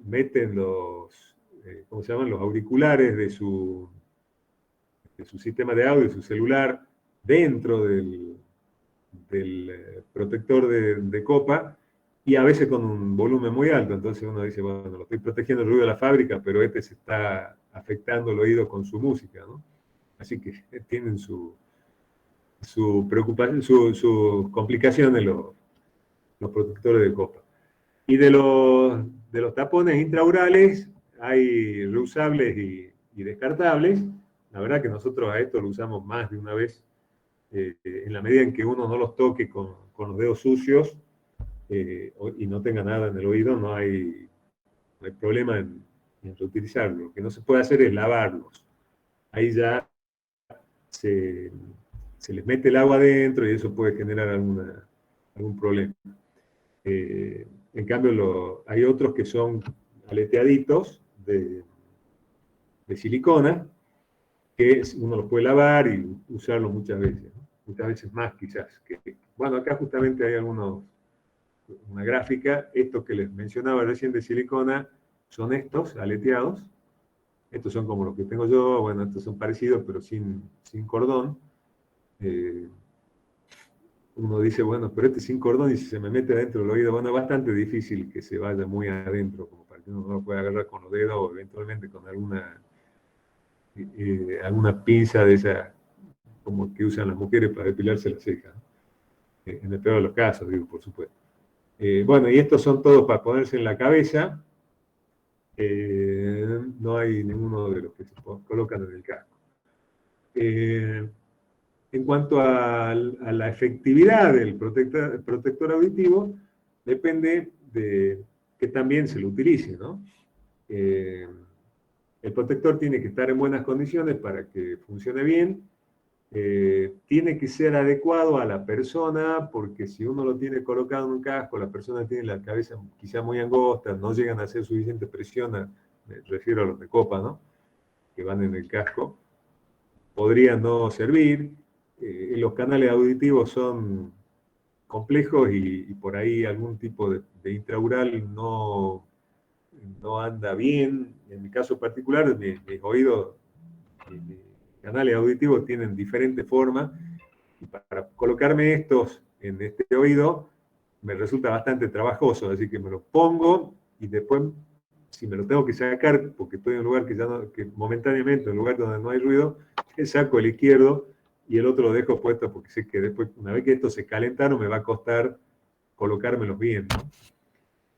meten ¿cómo se llaman? Los auriculares de su sistema de audio, de su celular, dentro del protector de copa, y a veces con un volumen muy alto. Entonces uno dice, bueno, lo estoy protegiendo el ruido de la fábrica, pero se está afectando el oído con su música, ¿no? Así que tienen su preocupación, sus complicaciones los protectores de copa. Y de los tapones intraurales, hay reusables y descartables. La verdad que nosotros a esto lo usamos más de una vez, en la medida en que uno no los toque con los dedos sucios, y no tenga nada en el oído, no hay problema en reutilizarlo. Lo que no se puede hacer es lavarlos. Ahí ya se les mete el agua adentro, y eso puede generar algún problema. En cambio, hay otros que son aleteaditos de silicona, que uno los puede lavar y usarlos muchas veces, ¿no? Muchas veces más quizás. Bueno, acá justamente hay una gráfica. Estos que les mencionaba recién de silicona son estos, aleteados. Estos son como los que tengo yo. Bueno, estos son parecidos, pero sin cordón. Uno dice, bueno, pero sin cordón, y si se me mete adentro del oído, bueno, es bastante difícil que se vaya muy adentro, como para que uno no lo pueda agarrar con los dedos, o eventualmente con alguna alguna pinza de esa, como que usan las mujeres para depilarse las cejas, ¿no? En el peor de los casos, digo, por supuesto. Bueno, y estos son todos para ponerse en la cabeza. No hay ninguno de los que se colocan en el casco. En cuanto a la efectividad del protector auditivo, depende de que también se lo utilice, ¿no? El protector tiene que estar en buenas condiciones para que funcione bien. Tiene que ser adecuado a la persona, porque si uno lo tiene colocado en un casco, la persona tiene la cabeza quizá muy angosta, no llegan a hacer suficiente presión, me refiero a los de copa, ¿no? Que van en el casco, podría no servir. Los canales auditivos son complejos y por ahí algún tipo de intraural no anda bien. En mi caso particular, mis oídos, mis canales auditivos tienen diferentes formas, y para colocarme estos en este oído me resulta bastante trabajoso, así que me los pongo y después, si me lo tengo que sacar, porque estoy en un lugar que momentáneamente, en un lugar donde no hay ruido, saco el izquierdo y el otro lo dejo puesto, porque sé que después, una vez que estos se calentaron, me va a costar colocármelos bien, ¿no?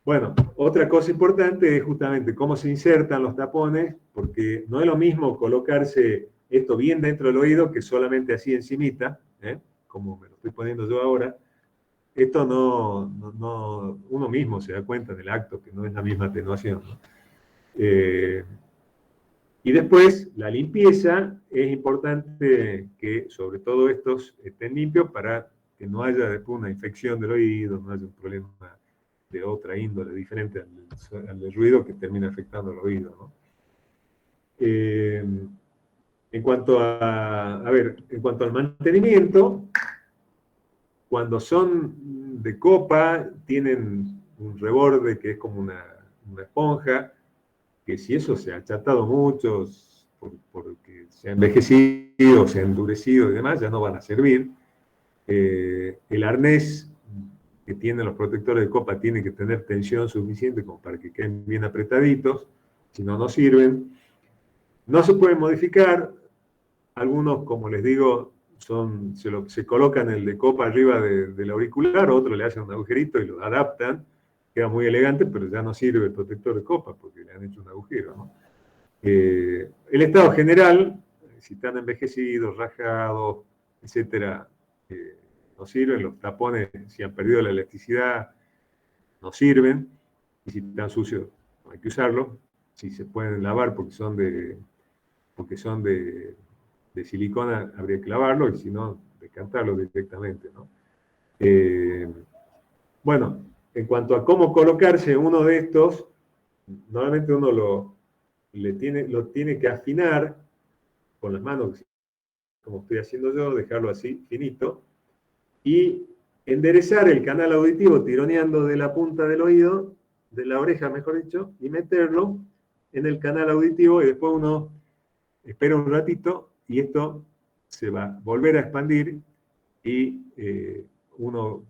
Bueno, otra cosa importante es justamente cómo se insertan los tapones, porque no es lo mismo colocarse esto bien dentro del oído que solamente así encimita, como me lo estoy poniendo yo ahora. Esto uno mismo se da cuenta del acto, que no es la misma atenuación, ¿no? Y después, la limpieza, es importante que sobre todo estos estén limpios para que no haya después una infección del oído, no haya un problema de otra índole diferente al del ruido que termina afectando el oído, ¿no? En cuanto en cuanto al mantenimiento, cuando son de copa, tienen un reborde que es como una esponja, que si eso se ha achatado mucho, porque se ha envejecido, se ha endurecido y demás, ya no van a servir. El arnés que tienen los protectores de copa tiene que tener tensión suficiente como para que queden bien apretaditos, si no, no sirven. No se pueden modificar. Algunos, como les digo, se colocan el de copa arriba del auricular, otros le hacen un agujerito y lo adaptan, queda muy elegante, pero ya no sirve el protector de copa porque le han hecho un agujero, ¿no? El estado general, si están envejecidos, rajados, etcétera, no sirven. Los tapones, si han perdido la elasticidad, no sirven. Y si están sucios, no hay que usarlos. Si se pueden lavar porque son de silicona, habría que lavarlo, y si no, decantarlo directamente, ¿no? Bueno, en cuanto a cómo colocarse uno de estos, normalmente uno lo tiene que afinar con las manos, como estoy haciendo yo, dejarlo así, finito, y enderezar el canal auditivo tironeando de la punta del oído, de la oreja, mejor dicho, y meterlo en el canal auditivo, y después uno espera un ratito y esto se va a volver a expandir y uno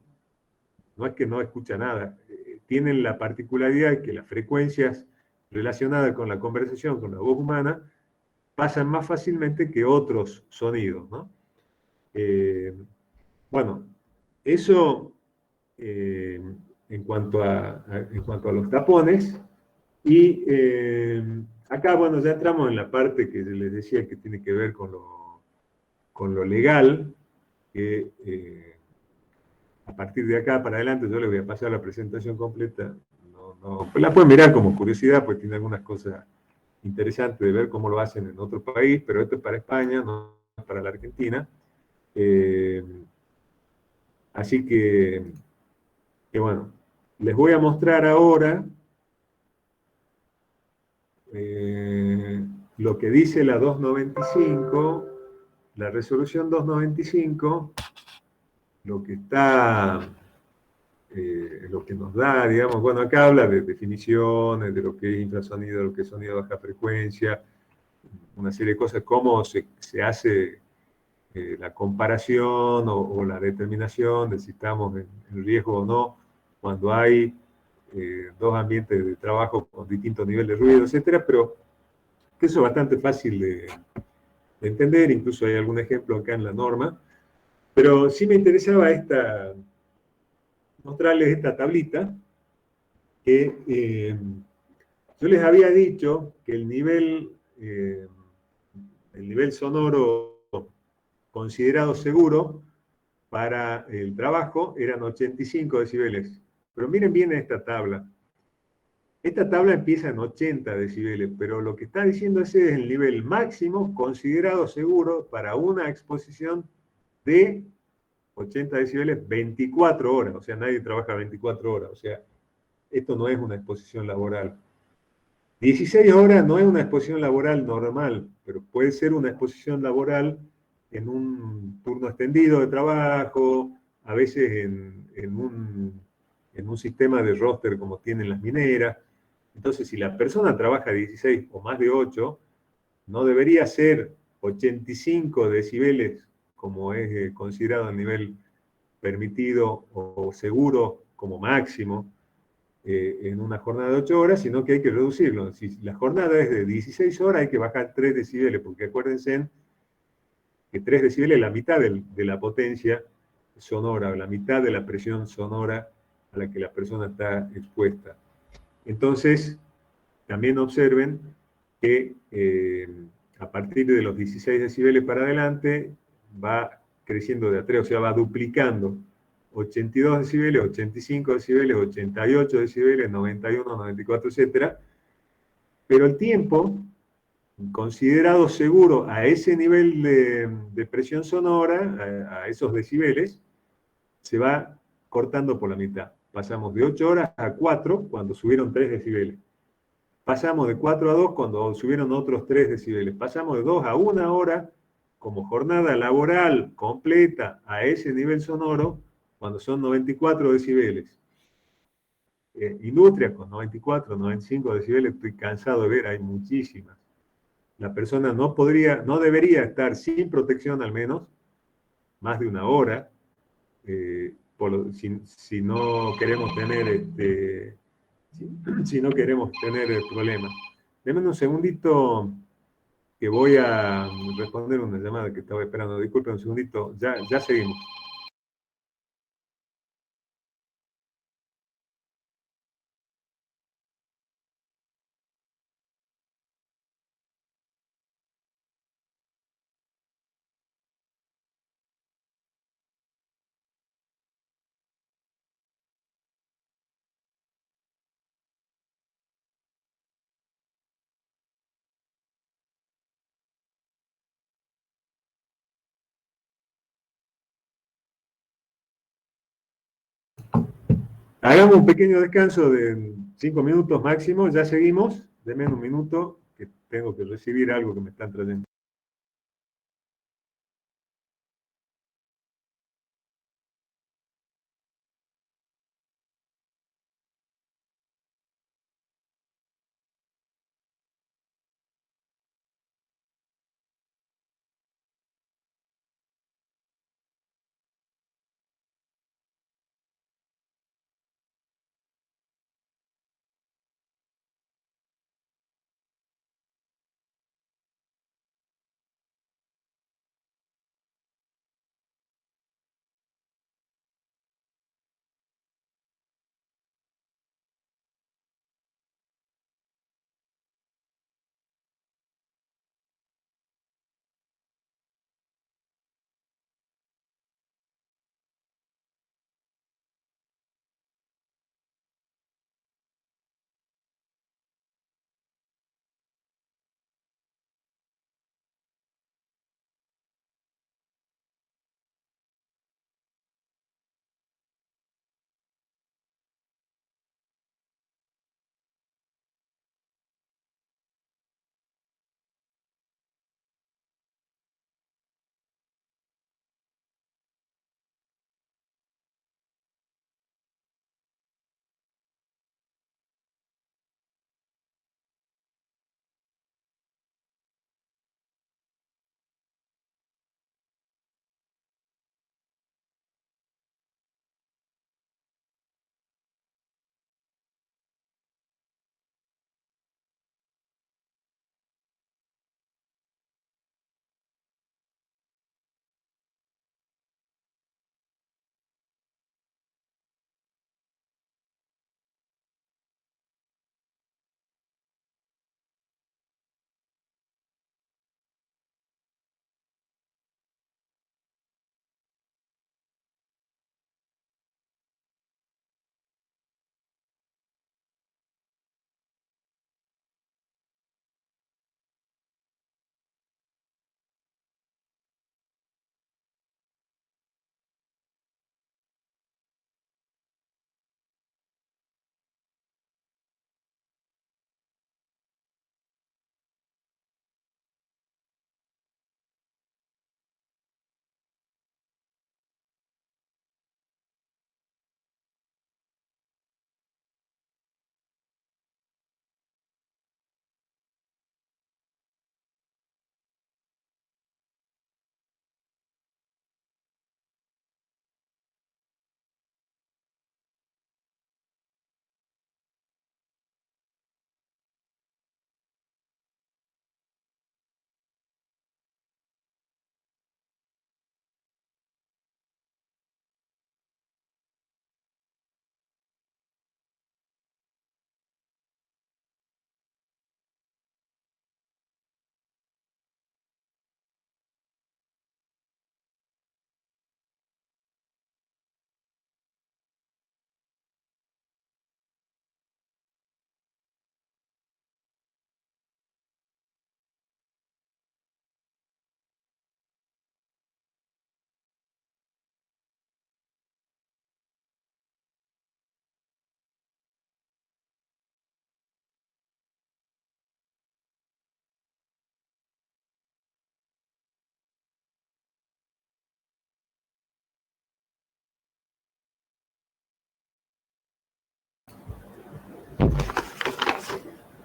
no es que no escucha nada, tienen la particularidad de que las frecuencias relacionadas con la conversación, con la voz humana, pasan más fácilmente que otros sonidos, ¿no? Bueno, eso en cuanto a los tapones. Y acá, bueno, ya entramos en la parte que les decía que tiene que ver con lo legal, que a partir de acá para adelante yo les voy a pasar la presentación completa. Pues la pueden mirar como curiosidad, pues tiene algunas cosas interesantes de ver cómo lo hacen en otro país, pero esto es para España, no es para la Argentina. Así que bueno, les voy a mostrar ahora lo que dice la 295, la resolución 295, lo que está, lo que nos da, digamos, bueno, acá habla de definiciones, de lo que es infrasonido, de lo que es sonido de baja frecuencia, una serie de cosas, cómo se hace la comparación o la determinación de si estamos en riesgo o no, cuando hay dos ambientes de trabajo con distintos niveles de ruido, etcétera, pero que eso es bastante fácil de entender, incluso hay algún ejemplo acá en la norma, pero sí me interesaba mostrarles esta tablita que yo les había dicho que el nivel sonoro considerado seguro para el trabajo eran 85 decibeles. Pero miren bien esta tabla. Esta tabla empieza en 80 decibeles, pero lo que está diciendo ese es el nivel máximo considerado seguro para una exposición de 80 decibeles 24 horas. O sea, nadie trabaja 24 horas. O sea, esto no es una exposición laboral. 16 horas no es una exposición laboral normal, pero puede ser una exposición laboral en un turno extendido de trabajo, a veces en un sistema de roster como tienen las mineras. Entonces, si la persona trabaja 16 o más de 8, no debería ser 85 decibeles como es considerado a nivel permitido o seguro como máximo en una jornada de 8 horas, sino que hay que reducirlo. Si la jornada es de 16 horas, hay que bajar 3 decibeles, porque acuérdense que 3 decibeles es la mitad de la potencia sonora, la mitad de la presión sonora a la que la persona está expuesta. Entonces, también observen que a partir de los 16 decibeles para adelante va creciendo de a 3, o sea, va duplicando. 82 decibeles, 85 decibeles, 88 decibeles, 91, 94, etc. Pero el tiempo, considerado seguro a ese nivel de presión sonora, a esos decibeles, se va cortando por la mitad. Pasamos de 8 horas a 4 cuando subieron 3 decibeles. Pasamos de 4 a 2 cuando subieron otros 3 decibeles. Pasamos de 2 a 1 hora como jornada laboral completa a ese nivel sonoro cuando son 94 decibeles. Industrias con 94, 95 decibeles, estoy cansado de ver, hay muchísimas. La persona no debería estar sin protección al menos más de 1 hora, si no queremos tener si no queremos tener problemas. Denme un segundito que voy a responder una llamada que estaba esperando. Disculpen un segundito, ya seguimos. Hagamos un pequeño descanso de 5 minutos máximo, ya seguimos. Denme un minuto que tengo que recibir algo que me están trayendo.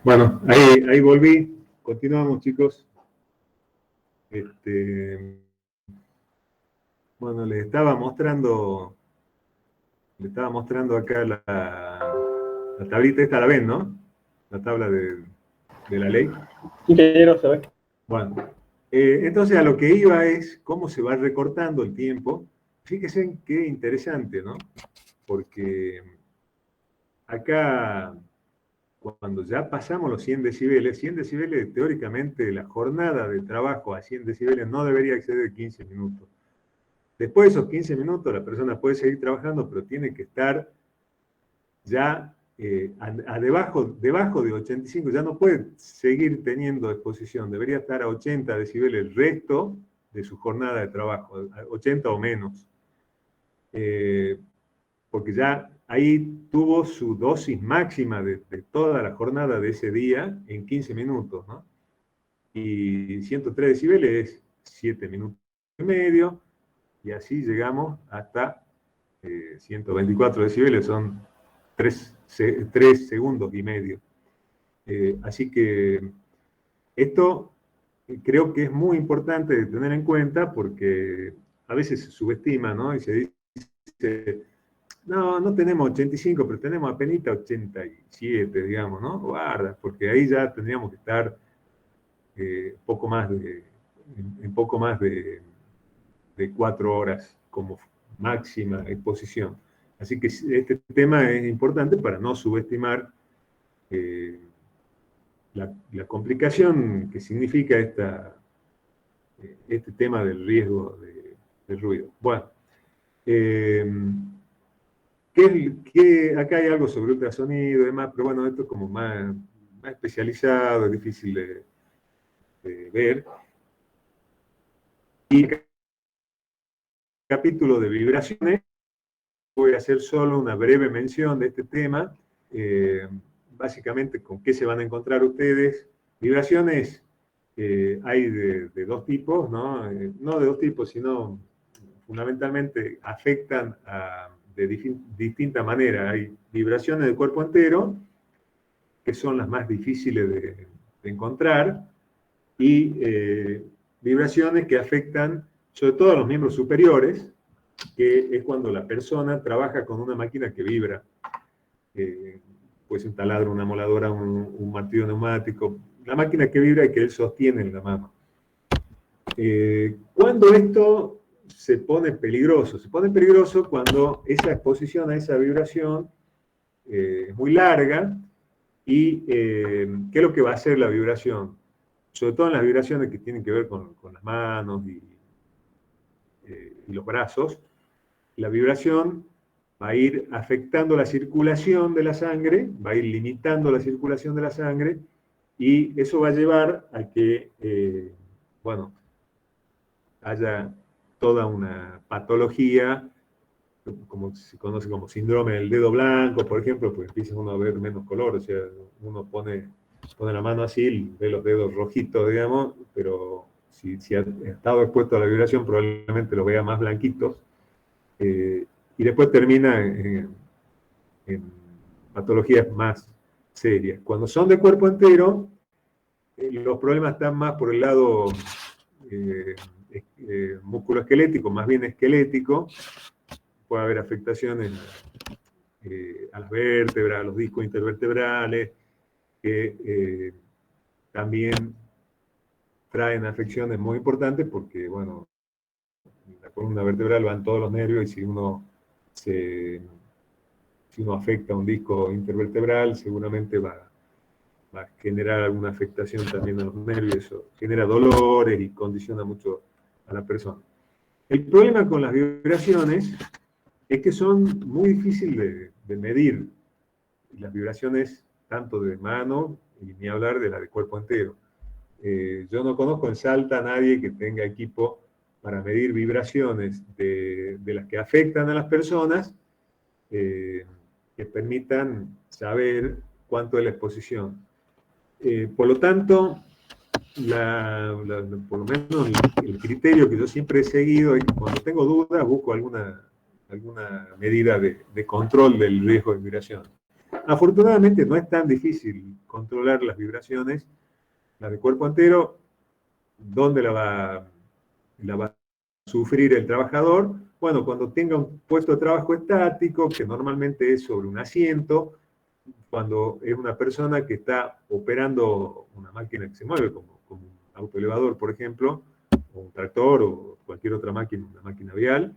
Bueno, ahí volví. Continuamos, chicos. Bueno, les estaba mostrando acá la tablita esta, la ven, ¿no? La tabla de la ley. Sí, quiero saber. Bueno, entonces a lo que iba es cómo se va recortando el tiempo. Fíjense qué interesante, ¿no? Porque acá, cuando ya pasamos los 100 decibeles, teóricamente la jornada de trabajo a 100 decibeles no debería exceder 15 minutos. Después de esos 15 minutos la persona puede seguir trabajando, pero tiene que estar ya debajo de 85, ya no puede seguir teniendo exposición, debería estar a 80 decibeles el resto de su jornada de trabajo, 80 o menos. Porque ya ahí tuvo su dosis máxima de toda la jornada de ese día en 15 minutos, ¿no? Y 103 decibeles es 7 minutos y medio, y así llegamos hasta 124 decibeles, son 3 segundos y medio. Así que esto creo que es muy importante de tener en cuenta porque a veces se subestima, ¿no? Y se dice, no tenemos 85, pero tenemos apenas 87, digamos, ¿no? Guarda, porque ahí ya tendríamos que estar en poco más de 4 horas como máxima exposición. Así que este tema es importante para no subestimar la complicación que significa este tema del riesgo del ruido. Bueno, acá hay algo sobre ultrasonido y demás, pero bueno, esto es como más especializado, es difícil de ver. Y el capítulo de vibraciones, voy a hacer solo una breve mención de este tema. Básicamente, ¿con qué se van a encontrar ustedes? Vibraciones hay de dos tipos, ¿no? No de dos tipos, sino fundamentalmente afectan de distinta manera. Hay vibraciones del cuerpo entero, que son las más difíciles de encontrar, y vibraciones que afectan sobre todo a los miembros superiores, que es cuando la persona trabaja con una máquina que vibra. Puede ser un taladro, una moladora, un martillo neumático, la máquina que vibra y que él sostiene en la mano. Cuando esto se pone peligroso cuando esa exposición a esa vibración es muy larga y ¿qué es lo que va a hacer la vibración? Sobre todo en las vibraciones que tienen que ver con las manos y los brazos, la vibración va a ir afectando la circulación de la sangre, va a ir limitando la circulación de la sangre, y eso va a llevar a que, bueno, haya toda una patología, como se conoce como síndrome del dedo blanco, por ejemplo, pues empieza uno a ver menos color, o sea, uno pone la mano así y ve los dedos rojitos, digamos, pero si ha estado expuesto a la vibración probablemente los vea más blanquitos, y después termina en patologías más serias. Cuando son de cuerpo entero, los problemas están más por el lado musculoesquelético, más bien esquelético. Puede haber afectaciones a las vértebras, a los discos intervertebrales, que también traen afecciones muy importantes porque, bueno, en la columna vertebral van todos los nervios y si uno afecta un disco intervertebral, seguramente va a generar alguna afectación también a los nervios, eso genera dolores y condiciona mucho a la persona. El problema con las vibraciones es que son muy difíciles de medir, las vibraciones tanto de mano y ni hablar de la de cuerpo entero. Yo no conozco en Salta a nadie que tenga equipo para medir vibraciones de las que afectan a las personas, que permitan saber cuánto es la exposición. Por lo tanto, por lo menos el criterio que yo siempre he seguido es que cuando tengo dudas busco alguna medida de control del riesgo de vibración. afortunadamente no es tan difícil controlar las vibraciones, las de cuerpo entero. ¿Dónde la va a sufrir el trabajador? Bueno, cuando tenga un puesto de trabajo estático, que normalmente es sobre un asiento, cuando es una persona que está operando una máquina que se mueve, como un autoelevador, por ejemplo, o un tractor, o cualquier otra máquina, una máquina vial,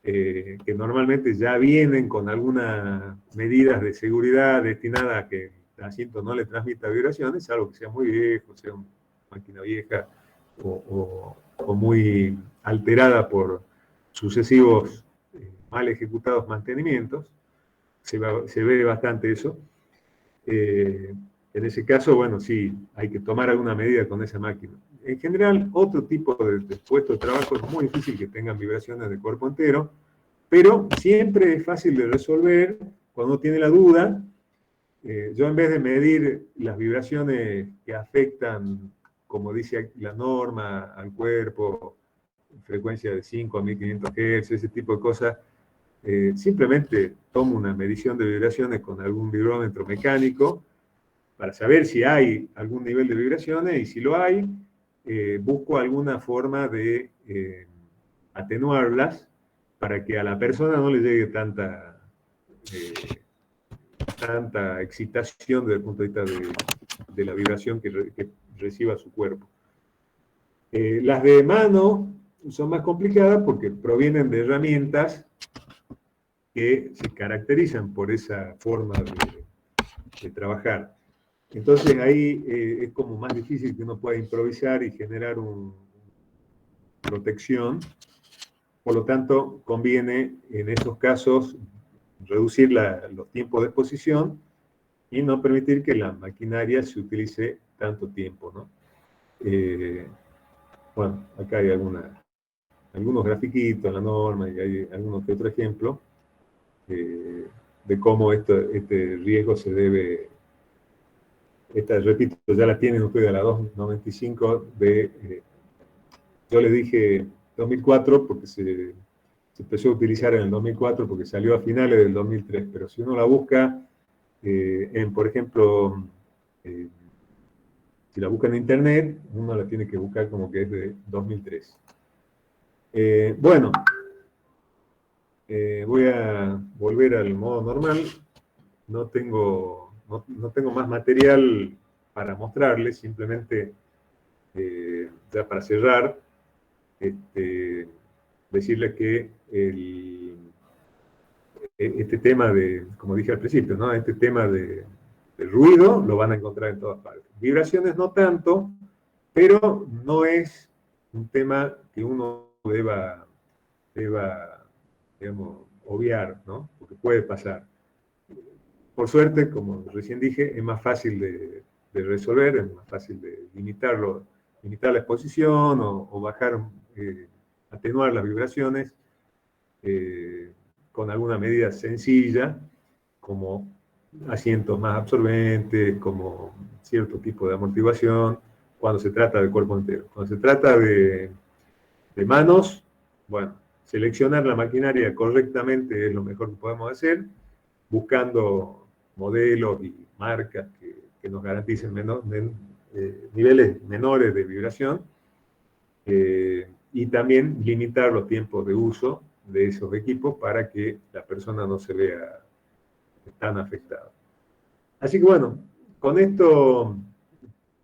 que normalmente ya vienen con algunas medidas de seguridad destinadas a que el asiento no le transmita vibraciones, algo que sea muy viejo, sea una máquina vieja o muy alterada por sucesivos mal ejecutados mantenimientos. Se ve bastante eso. En ese caso, bueno, sí, hay que tomar alguna medida con esa máquina. En general, otro tipo de puestos de trabajo es muy difícil que tengan vibraciones de cuerpo entero, pero siempre es fácil de resolver cuando uno tiene la duda. Yo, en vez de medir las vibraciones que afectan, como dice la norma, al cuerpo, frecuencia de 5 a 1500 Hz, ese tipo de cosas, simplemente tomo una medición de vibraciones con algún vibrómetro mecánico para saber si hay algún nivel de vibraciones, y si lo hay, busco alguna forma de atenuarlas para que a la persona no le llegue tanta excitación desde el punto de vista de la vibración que reciba su cuerpo. Las de mano son más complicadas porque provienen de herramientas que se caracterizan por esa forma de trabajar. Entonces ahí es como más difícil que uno pueda improvisar y generar una protección. Por lo tanto, conviene en esos casos reducir los tiempos de exposición y no permitir que la maquinaria se utilice tanto tiempo, ¿no? Bueno, acá hay algunos grafiquitos en la norma y hay algunos que otro ejemplo de cómo este riesgo se debe. Esta, repito, ya la tienen ustedes, a la 295 yo le dije 2004 porque se empezó a utilizar en el 2004 porque salió a finales del 2003, pero si uno la busca por ejemplo, si la busca en internet, uno la tiene que buscar como que es de 2003. Bueno, voy a volver al modo normal. No tengo más material para mostrarles, simplemente ya para cerrar, decirles que este tema como dije al principio, ¿no? Este tema del ruido lo van a encontrar en todas partes. Vibraciones no tanto, pero no es un tema que uno deba digamos, obviar, ¿no? Porque puede pasar. Por suerte, como recién dije, es más fácil de resolver, es más fácil de limitar la exposición o bajar, atenuar las vibraciones con alguna medida sencilla, como asientos más absorbentes, como cierto tipo de amortiguación, cuando se trata de cuerpo entero. Cuando se trata de manos, bueno, seleccionar la maquinaria correctamente es lo mejor que podemos hacer, buscando modelos y marcas que nos garanticen niveles menores de vibración, y también limitar los tiempos de uso de esos equipos para que la persona no se vea tan afectada. Así que bueno, con esto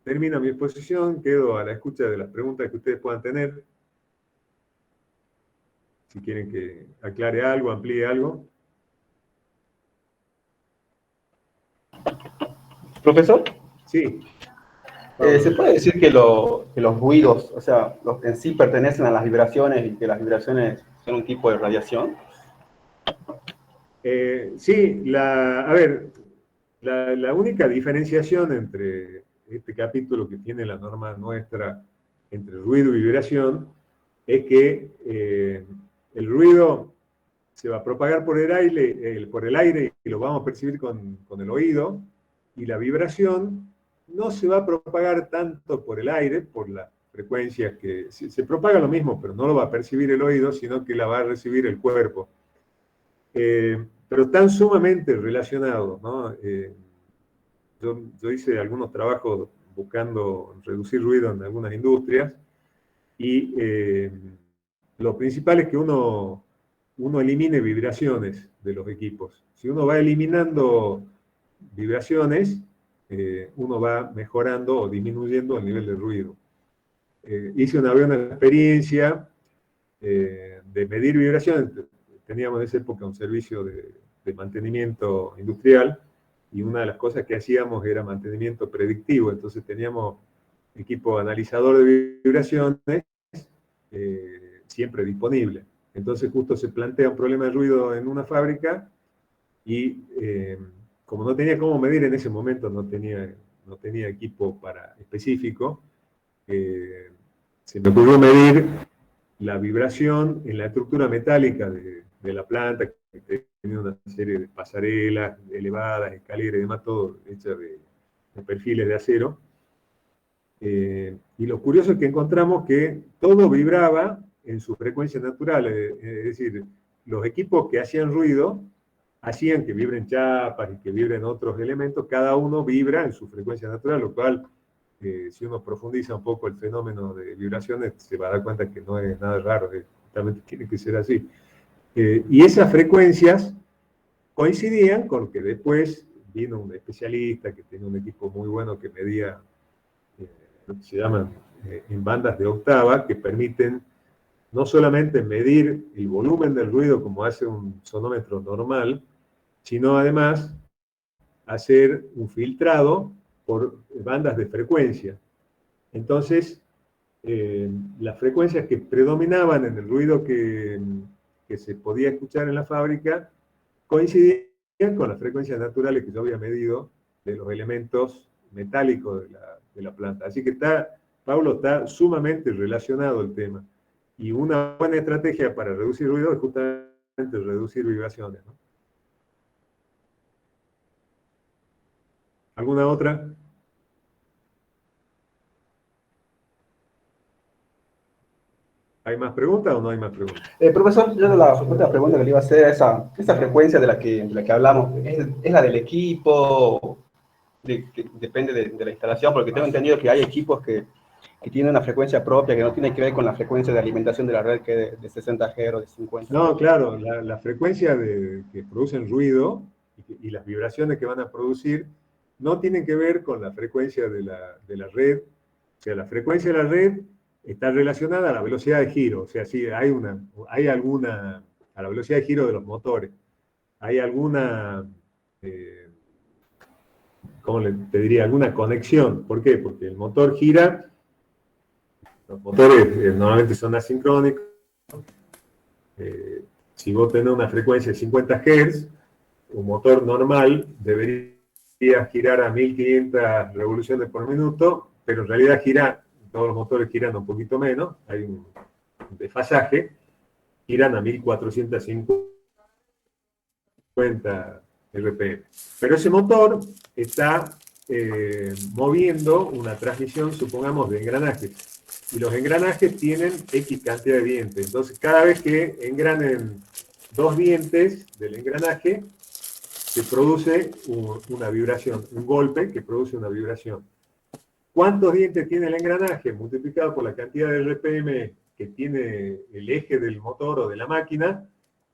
termino mi exposición, quedo a la escucha de las preguntas que ustedes puedan tener, si quieren que aclare algo, amplíe algo. Profesor, Sí. ¿se puede decir que los ruidos, o sea, en sí pertenecen a las vibraciones y que las vibraciones son un tipo de radiación? Sí, a ver, la única diferenciación entre este capítulo que tiene la norma nuestra entre ruido y vibración es que el ruido se va a propagar por el aire y lo vamos a percibir con el oído, y la vibración no se va a propagar tanto por el aire, por las frecuencias que se propaga lo mismo, pero no lo va a percibir el oído, sino que la va a recibir el cuerpo. pero están sumamente relacionados, ¿no? Yo hice algunos trabajos buscando reducir ruido en algunas industrias y lo principal es que uno elimine vibraciones de los equipos. Si uno va eliminando vibraciones, uno va mejorando o disminuyendo el nivel de ruido. Hice una vez una experiencia de medir vibraciones. Teníamos en esa época un servicio de mantenimiento industrial y una de las cosas que hacíamos era mantenimiento predictivo. Entonces teníamos equipo analizador de vibraciones siempre disponible. Entonces justo se plantea un problema de ruido en una fábrica y como no tenía cómo medir en ese momento, no tenía equipo específico, se me ocurrió medir la vibración en la estructura metálica de la planta, que tenía una serie de pasarelas elevadas, escaleras y demás, todo hecho de perfiles de acero. Y lo curioso es que encontramos que todo vibraba en sus frecuencias naturales, es decir, los equipos que hacían ruido hacían que vibren chapas y que vibren otros elementos, cada uno vibra en su frecuencia natural, lo cual, si uno profundiza un poco el fenómeno de vibraciones, se va a dar cuenta que no es nada raro, justamente tiene que ser así. Y esas frecuencias coincidían con que después vino un especialista que tenía un equipo muy bueno que medía lo que se llaman en bandas de octava, que permiten no solamente medir el volumen del ruido como hace un sonómetro normal, sino además hacer un filtrado por bandas de frecuencia. Entonces, las frecuencias que predominaban en el ruido que se podía escuchar en la fábrica coincidían con las frecuencias naturales que yo había medido de los elementos metálicos de la planta. Así que Pablo, está sumamente relacionado el tema. Y una buena estrategia para reducir ruido es justamente reducir vibraciones, ¿no? ¿Alguna otra? ¿Hay más preguntas o no hay más preguntas? Profesor, yo la otra pregunta que le iba a hacer, esa frecuencia de la que hablamos, ¿es la del equipo? Depende de la instalación, porque tengo entendido que hay equipos que tienen una frecuencia propia, que no tiene que ver con la frecuencia de alimentación de la red, que es de 60 Hz o de 50. No, claro, la frecuencia que producen ruido y las vibraciones que van a producir no tienen que ver con la frecuencia de la red. O sea, la frecuencia de la red está relacionada a la velocidad de giro. O sea, sí, hay alguna, a la velocidad de giro de los motores. Hay alguna, ¿cómo te diría? Alguna conexión. ¿Por qué? Porque el motor gira, los motores normalmente son asincrónicos. Si vos tenés una frecuencia de 50 Hz, un motor normal debería girar a 1500 revoluciones por minuto, pero en realidad todos los motores giran un poquito menos, hay un desfasaje, giran a 1450 RPM. Pero ese motor está moviendo una transmisión, supongamos, de engranajes. Y los engranajes tienen X cantidad de dientes. Entonces, cada vez que engranen 2 dientes del engranaje, se produce una vibración, un golpe que produce una vibración. ¿Cuántos dientes tiene el engranaje? Multiplicado por la cantidad de RPM que tiene el eje del motor o de la máquina,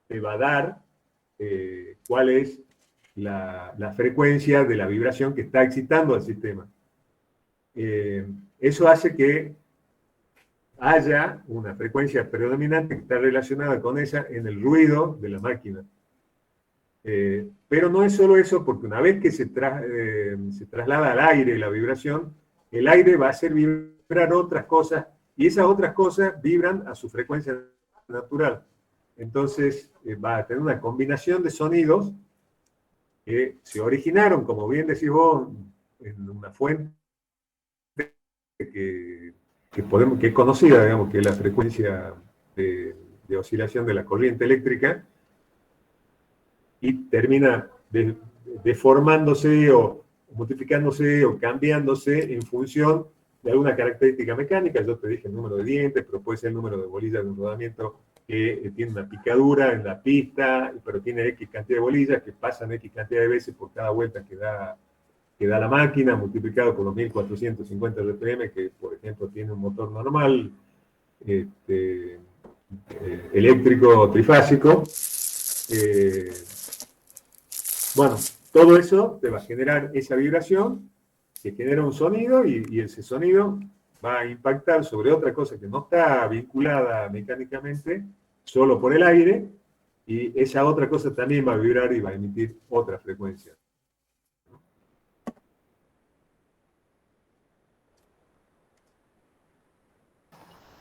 te va a dar cuál es la frecuencia de la vibración que está excitando al sistema. Eso hace que haya una frecuencia predominante que está relacionada con esa en el ruido de la máquina. Pero no es solo eso, porque una vez que se traslada al aire la vibración, el aire va a hacer vibrar otras cosas, y esas otras cosas vibran a su frecuencia natural. Entonces va a tener una combinación de sonidos que se originaron, como bien decís vos, en una fuente que es conocida, digamos, que es la frecuencia de oscilación de la corriente eléctrica, y termina deformándose o multiplicándose o cambiándose en función de alguna característica mecánica. Yo te dije el número de dientes, pero puede ser el número de bolillas de un rodamiento que tiene una picadura en la pista, pero tiene X cantidad de bolillas que pasan X cantidad de veces por cada vuelta que da la máquina, multiplicado por los 1450 RPM, que por ejemplo tiene un motor normal, este, eléctrico trifásico. Bueno, todo eso te va a generar esa vibración que genera un sonido y ese sonido va a impactar sobre otra cosa que no está vinculada mecánicamente, solo por el aire, y esa otra cosa también va a vibrar y va a emitir otra frecuencia.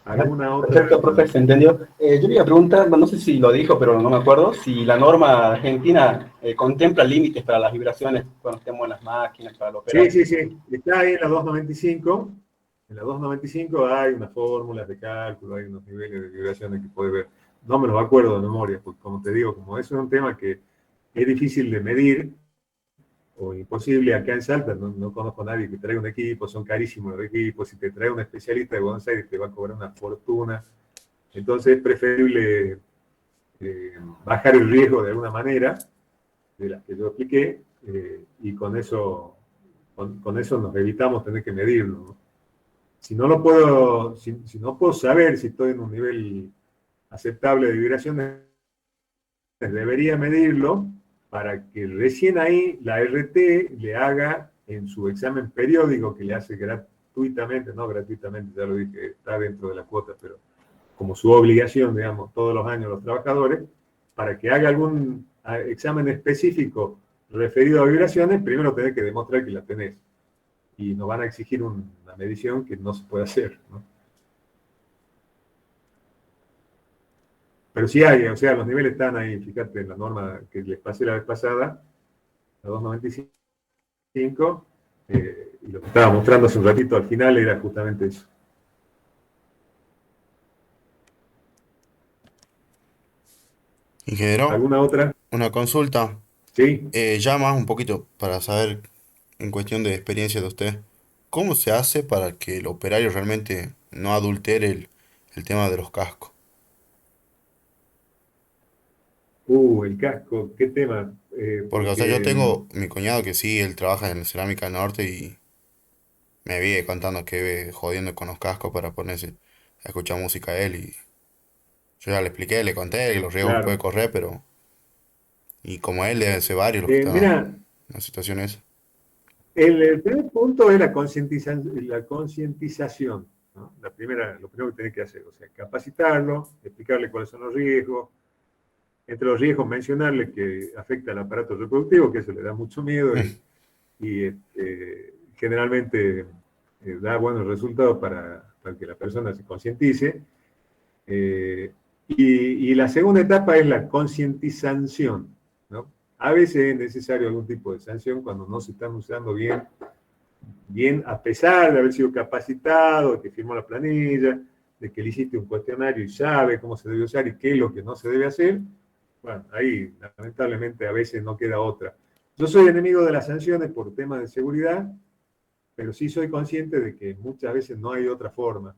¿Alguna otra? Perfecto, profe, se entendió. Yo le iba a preguntar, no sé si lo dijo, pero no me acuerdo, si la norma argentina contempla límites para las vibraciones cuando estemos en las máquinas, para el Sí, operar. sí, sí. Está ahí en la 295. En la 295 hay unas fórmulas de cálculo, hay unos niveles de vibraciones que puedes ver. No me los acuerdo de memoria, porque como te digo, como eso es un tema que es difícil de medir o imposible acá en Salta, no conozco a nadie que traiga un equipo, son carísimos los equipos, si te trae un especialista de Buenos Aires te va a cobrar una fortuna. Entonces es preferible bajar el riesgo de alguna manera, de las que yo expliqué, y con eso nos evitamos tener que medirlo, ¿no? Si no lo puedo, si no puedo saber si estoy en un nivel aceptable de vibraciones, debería medirlo para que recién ahí la RT le haga en su examen periódico que le hace gratuitamente, no gratuitamente, ya lo dije, está dentro de la cuota, pero como su obligación, digamos, todos los años los trabajadores, para que haga algún examen específico referido a vibraciones, primero tenés que demostrar que la tenés. Y nos van a exigir una medición que no se puede hacer, ¿no? Pero sí hay, o sea, los niveles están ahí, fíjate, en la norma que les pasé la vez pasada, la 295, y lo que estaba mostrando hace un ratito al final era justamente eso. Ingeniero, ¿Alguna otra? una consulta. Sí. Ya más un poquito para saber en cuestión de experiencia de usted, ¿cómo se hace para que el operario realmente no adultere el tema de los cascos? El casco, qué tema. Porque, o sea, yo Porque, tengo mi cuñado que sí, él trabaja en Cerámica Norte y me vive contando que vive jodiendo con los cascos para ponerse a escuchar música a él y yo ya le expliqué, le conté que los riesgos que puede claro. correr, pero... Y como él deben ser varios los que están Mira, en la situación esa. el primer punto es la concientización, ¿no? Lo primero que tiene que hacer, o sea, capacitarlo, explicarle cuáles son los riesgos. Entre los riesgos, mencionarle que afecta al aparato reproductivo, que eso le da mucho miedo y generalmente da buenos resultados para que la persona se concientice. Y la segunda etapa es la concientización, ¿no? A veces es necesario algún tipo de sanción cuando no se están usando bien, a pesar de haber sido capacitado, de que firmó la planilla, de que le hiciste un cuestionario y sabe cómo se debe usar y qué es lo que no se debe hacer. Bueno, ahí lamentablemente a veces no queda otra. Yo soy enemigo de las sanciones por temas de seguridad, pero sí soy consciente de que muchas veces no hay otra forma.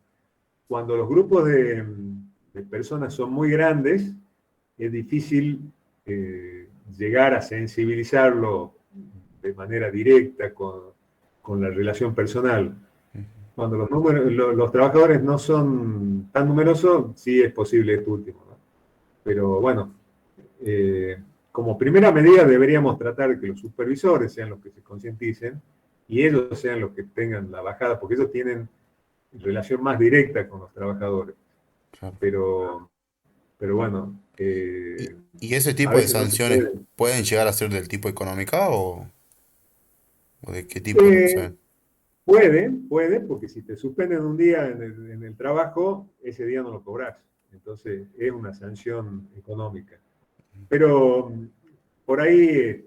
Cuando los grupos de personas son muy grandes, es difícil llegar a sensibilizarlo de manera directa con la relación personal. Cuando los trabajadores no son tan numerosos, sí es posible esto último, ¿no? Pero bueno, como primera medida deberíamos tratar de que los supervisores sean los que se concienticen y ellos sean los que tengan la bajada, porque ellos tienen relación más directa con los trabajadores. Claro. Pero bueno, Y ese a tipo de veces no se sanciones puede. pueden llegar a ser del tipo económica o de qué tipo no Eh, sé? puede, porque si te suspenden un día en el trabajo, ese día no lo cobras. Entonces es una sanción económica. Pero por ahí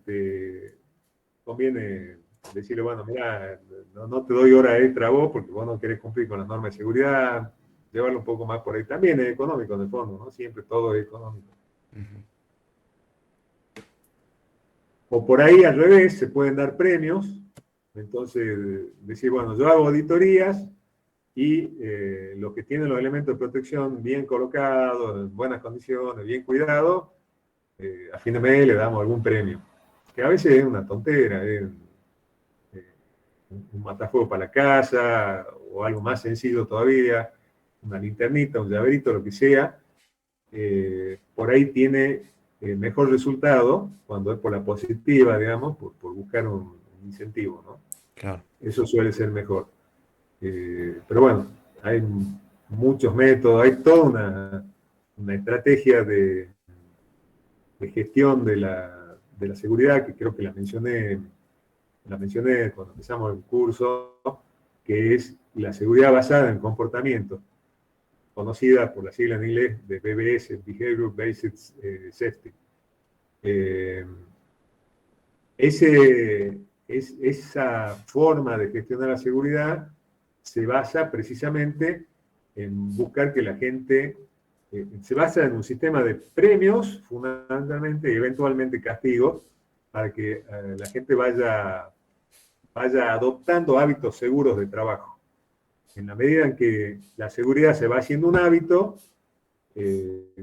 conviene decirle, bueno, mira, no te doy hora extra a vos porque vos no querés cumplir con las normas de seguridad, llevarlo un poco más por ahí. También es económico en el fondo, ¿no? Siempre todo es económico. Ujú. O por ahí al revés, se pueden dar premios. Entonces, decir, bueno, yo hago auditorías y los que tienen los elementos de protección bien colocados, en buenas condiciones, bien cuidados, a fin de mes le damos algún premio, que a veces es una tontera, es un matafuego para la casa, o algo más sencillo todavía, una linternita, un llaverito, lo que sea. Por ahí tiene mejor resultado cuando es por la positiva, digamos, por buscar un incentivo, ¿no? Claro. Eso suele ser mejor. Pero bueno, hay muchos métodos, hay toda una estrategia de gestión de la seguridad, que creo que la mencioné cuando empezamos el curso, que es la seguridad basada en comportamiento, conocida por la sigla en inglés de BBS, Behavior Based Safety. Esa forma de gestionar la seguridad se basa precisamente en buscar que la gente, se basa en un sistema de premios, fundamentalmente, y eventualmente castigos, para que la gente vaya adoptando hábitos seguros de trabajo. En la medida en que la seguridad se va haciendo un hábito,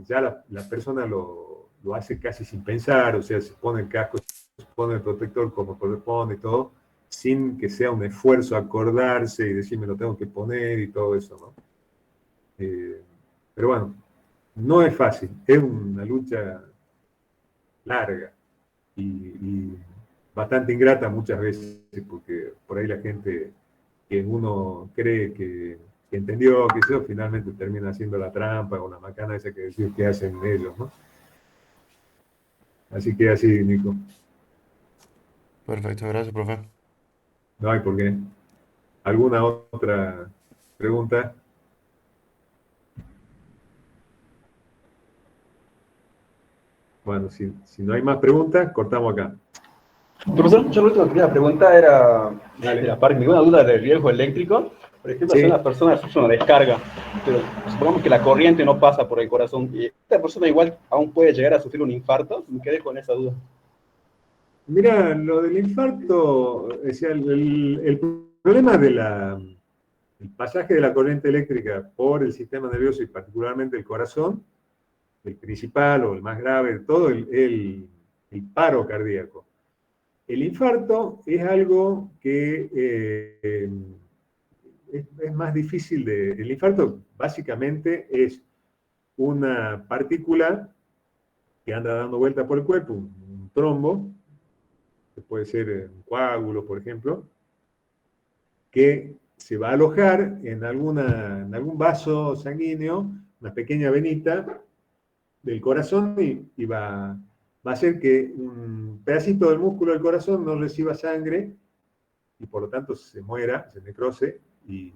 ya la persona lo hace casi sin pensar, o sea, se pone el casco, se pone el protector como corresponde y todo, sin que sea un esfuerzo acordarse y decir me lo tengo que poner y todo eso, ¿no? Pero bueno, no es fácil, es una lucha larga y bastante ingrata muchas veces, porque por ahí la gente que uno cree que entendió, que eso finalmente termina haciendo la trampa o la macana esa que decir que hacen ellos, ¿no? Así que así, Nico. Perfecto, gracias, profe. No hay por qué. ¿Alguna otra pregunta? Bueno, si no hay más preguntas, cortamos acá. Profesor, yo lo último que quería preguntar era Dale. de la parte, ninguna duda del riesgo eléctrico. Por ejemplo, si Sí. una persona sufre una descarga, pero supongamos que la corriente no pasa por el corazón, y esta persona igual aún puede llegar a sufrir un infarto, me quedé con esa duda. Mira, lo del infarto, o sea, el problema el pasaje de la corriente eléctrica por el sistema nervioso y particularmente el corazón, el principal o el más grave de todo, el paro cardíaco. El infarto es algo que es más difícil de... El infarto básicamente es una partícula que anda dando vuelta por el cuerpo, un trombo, que puede ser un coágulo, por ejemplo, que se va a alojar en algún vaso sanguíneo, una pequeña venita del corazón y va a hacer que un pedacito del músculo del corazón no reciba sangre y por lo tanto se muera, se necrose y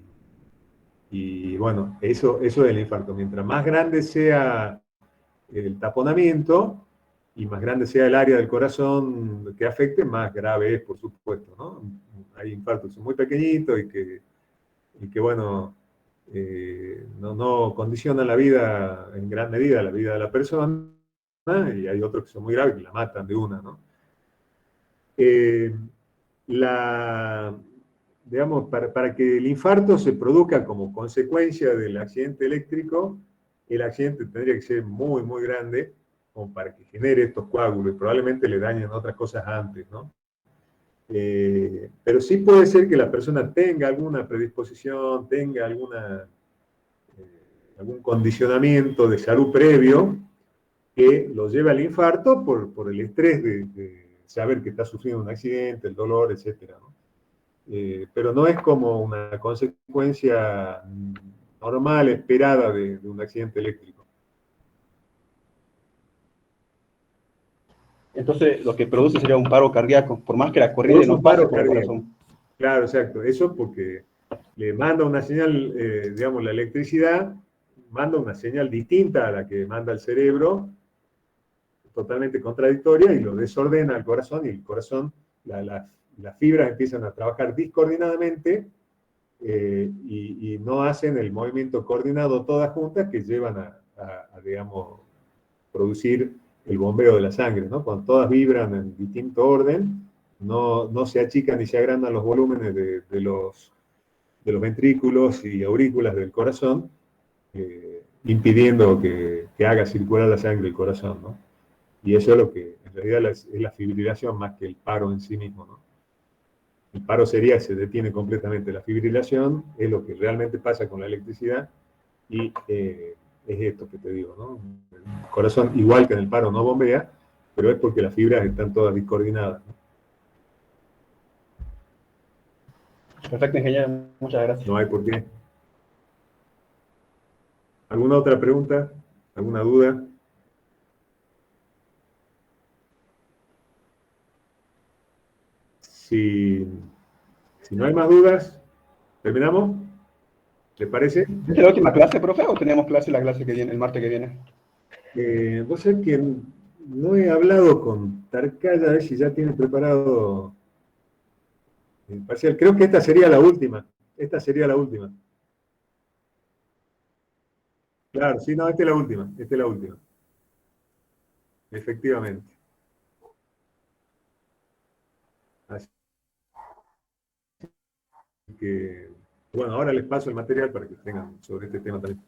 bueno, eso es el infarto. Mientras más grande sea el taponamiento y más grande sea el área del corazón que afecte, más grave es, por supuesto, ¿no? Hay infartos que son muy pequeñitos y que bueno, no condicionan la vida en gran medida, la vida de la persona, y hay otros que son muy graves que la matan de una, ¿no? La, digamos, para que el infarto se produzca como consecuencia del accidente eléctrico, el accidente tendría que ser muy, muy grande como para que genere estos coágulos y probablemente le dañen otras cosas antes, ¿no? Pero sí puede ser que la persona tenga alguna predisposición, tenga algún condicionamiento de salud previo que lo lleve al infarto por el estrés de saber que está sufriendo un accidente, el dolor, etcétera, ¿no? Pero no es como una consecuencia normal, esperada de un accidente eléctrico. Entonces, lo que produce sería un paro cardíaco, por más que la corriente Produce no un pase paro por el cardíaco. corazón. Claro, exacto. Eso porque le manda una señal, digamos, la electricidad manda una señal distinta a la que manda el cerebro, totalmente contradictoria, y lo desordena al corazón, y el corazón, las fibras empiezan a trabajar discoordinadamente y no hacen el movimiento coordinado todas juntas que llevan digamos, producir el bombeo de la sangre, ¿no? Cuando todas vibran en distinto orden, no se achican ni se agrandan los volúmenes de de los ventrículos y aurículas del corazón, impidiendo que haga circular la sangre del corazón, ¿no? Y eso es lo que en realidad es la fibrilación más que el paro en sí mismo, ¿no? El paro sería, se detiene completamente. La fibrilación es lo que realmente pasa con la electricidad y es esto que te digo, ¿no? El corazón, igual que en el paro, no bombea, pero es porque las fibras están todas discoordinadas, ¿no? Perfecto, ingeniero. Muchas gracias. No hay por qué. ¿Alguna otra pregunta? ¿Alguna duda? Si no hay más dudas, ¿terminamos? ¿Les parece? ¿Es la última clase, profe, o tenemos clase la clase que viene, el martes que viene? Vos sabés que no he hablado con Tarcaya, a ver si ya tiene preparado el parcial. Creo que esta sería la última. Esta sería la última. Claro, sí, no, esta es la última. Esta es la última. Efectivamente. Así que, bueno, ahora les paso el material para que tengan sobre este tema también.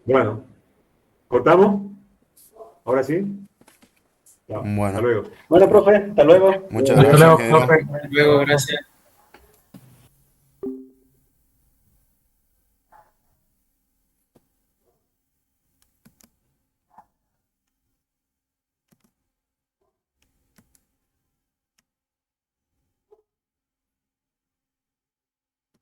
Bueno, ¿cortamos? ¿Ahora sí? Chao. Hasta Bueno, luego. Bueno, profe, hasta luego. muchas Hasta gracias, luego, ingeniero. profe. Hasta luego, gracias.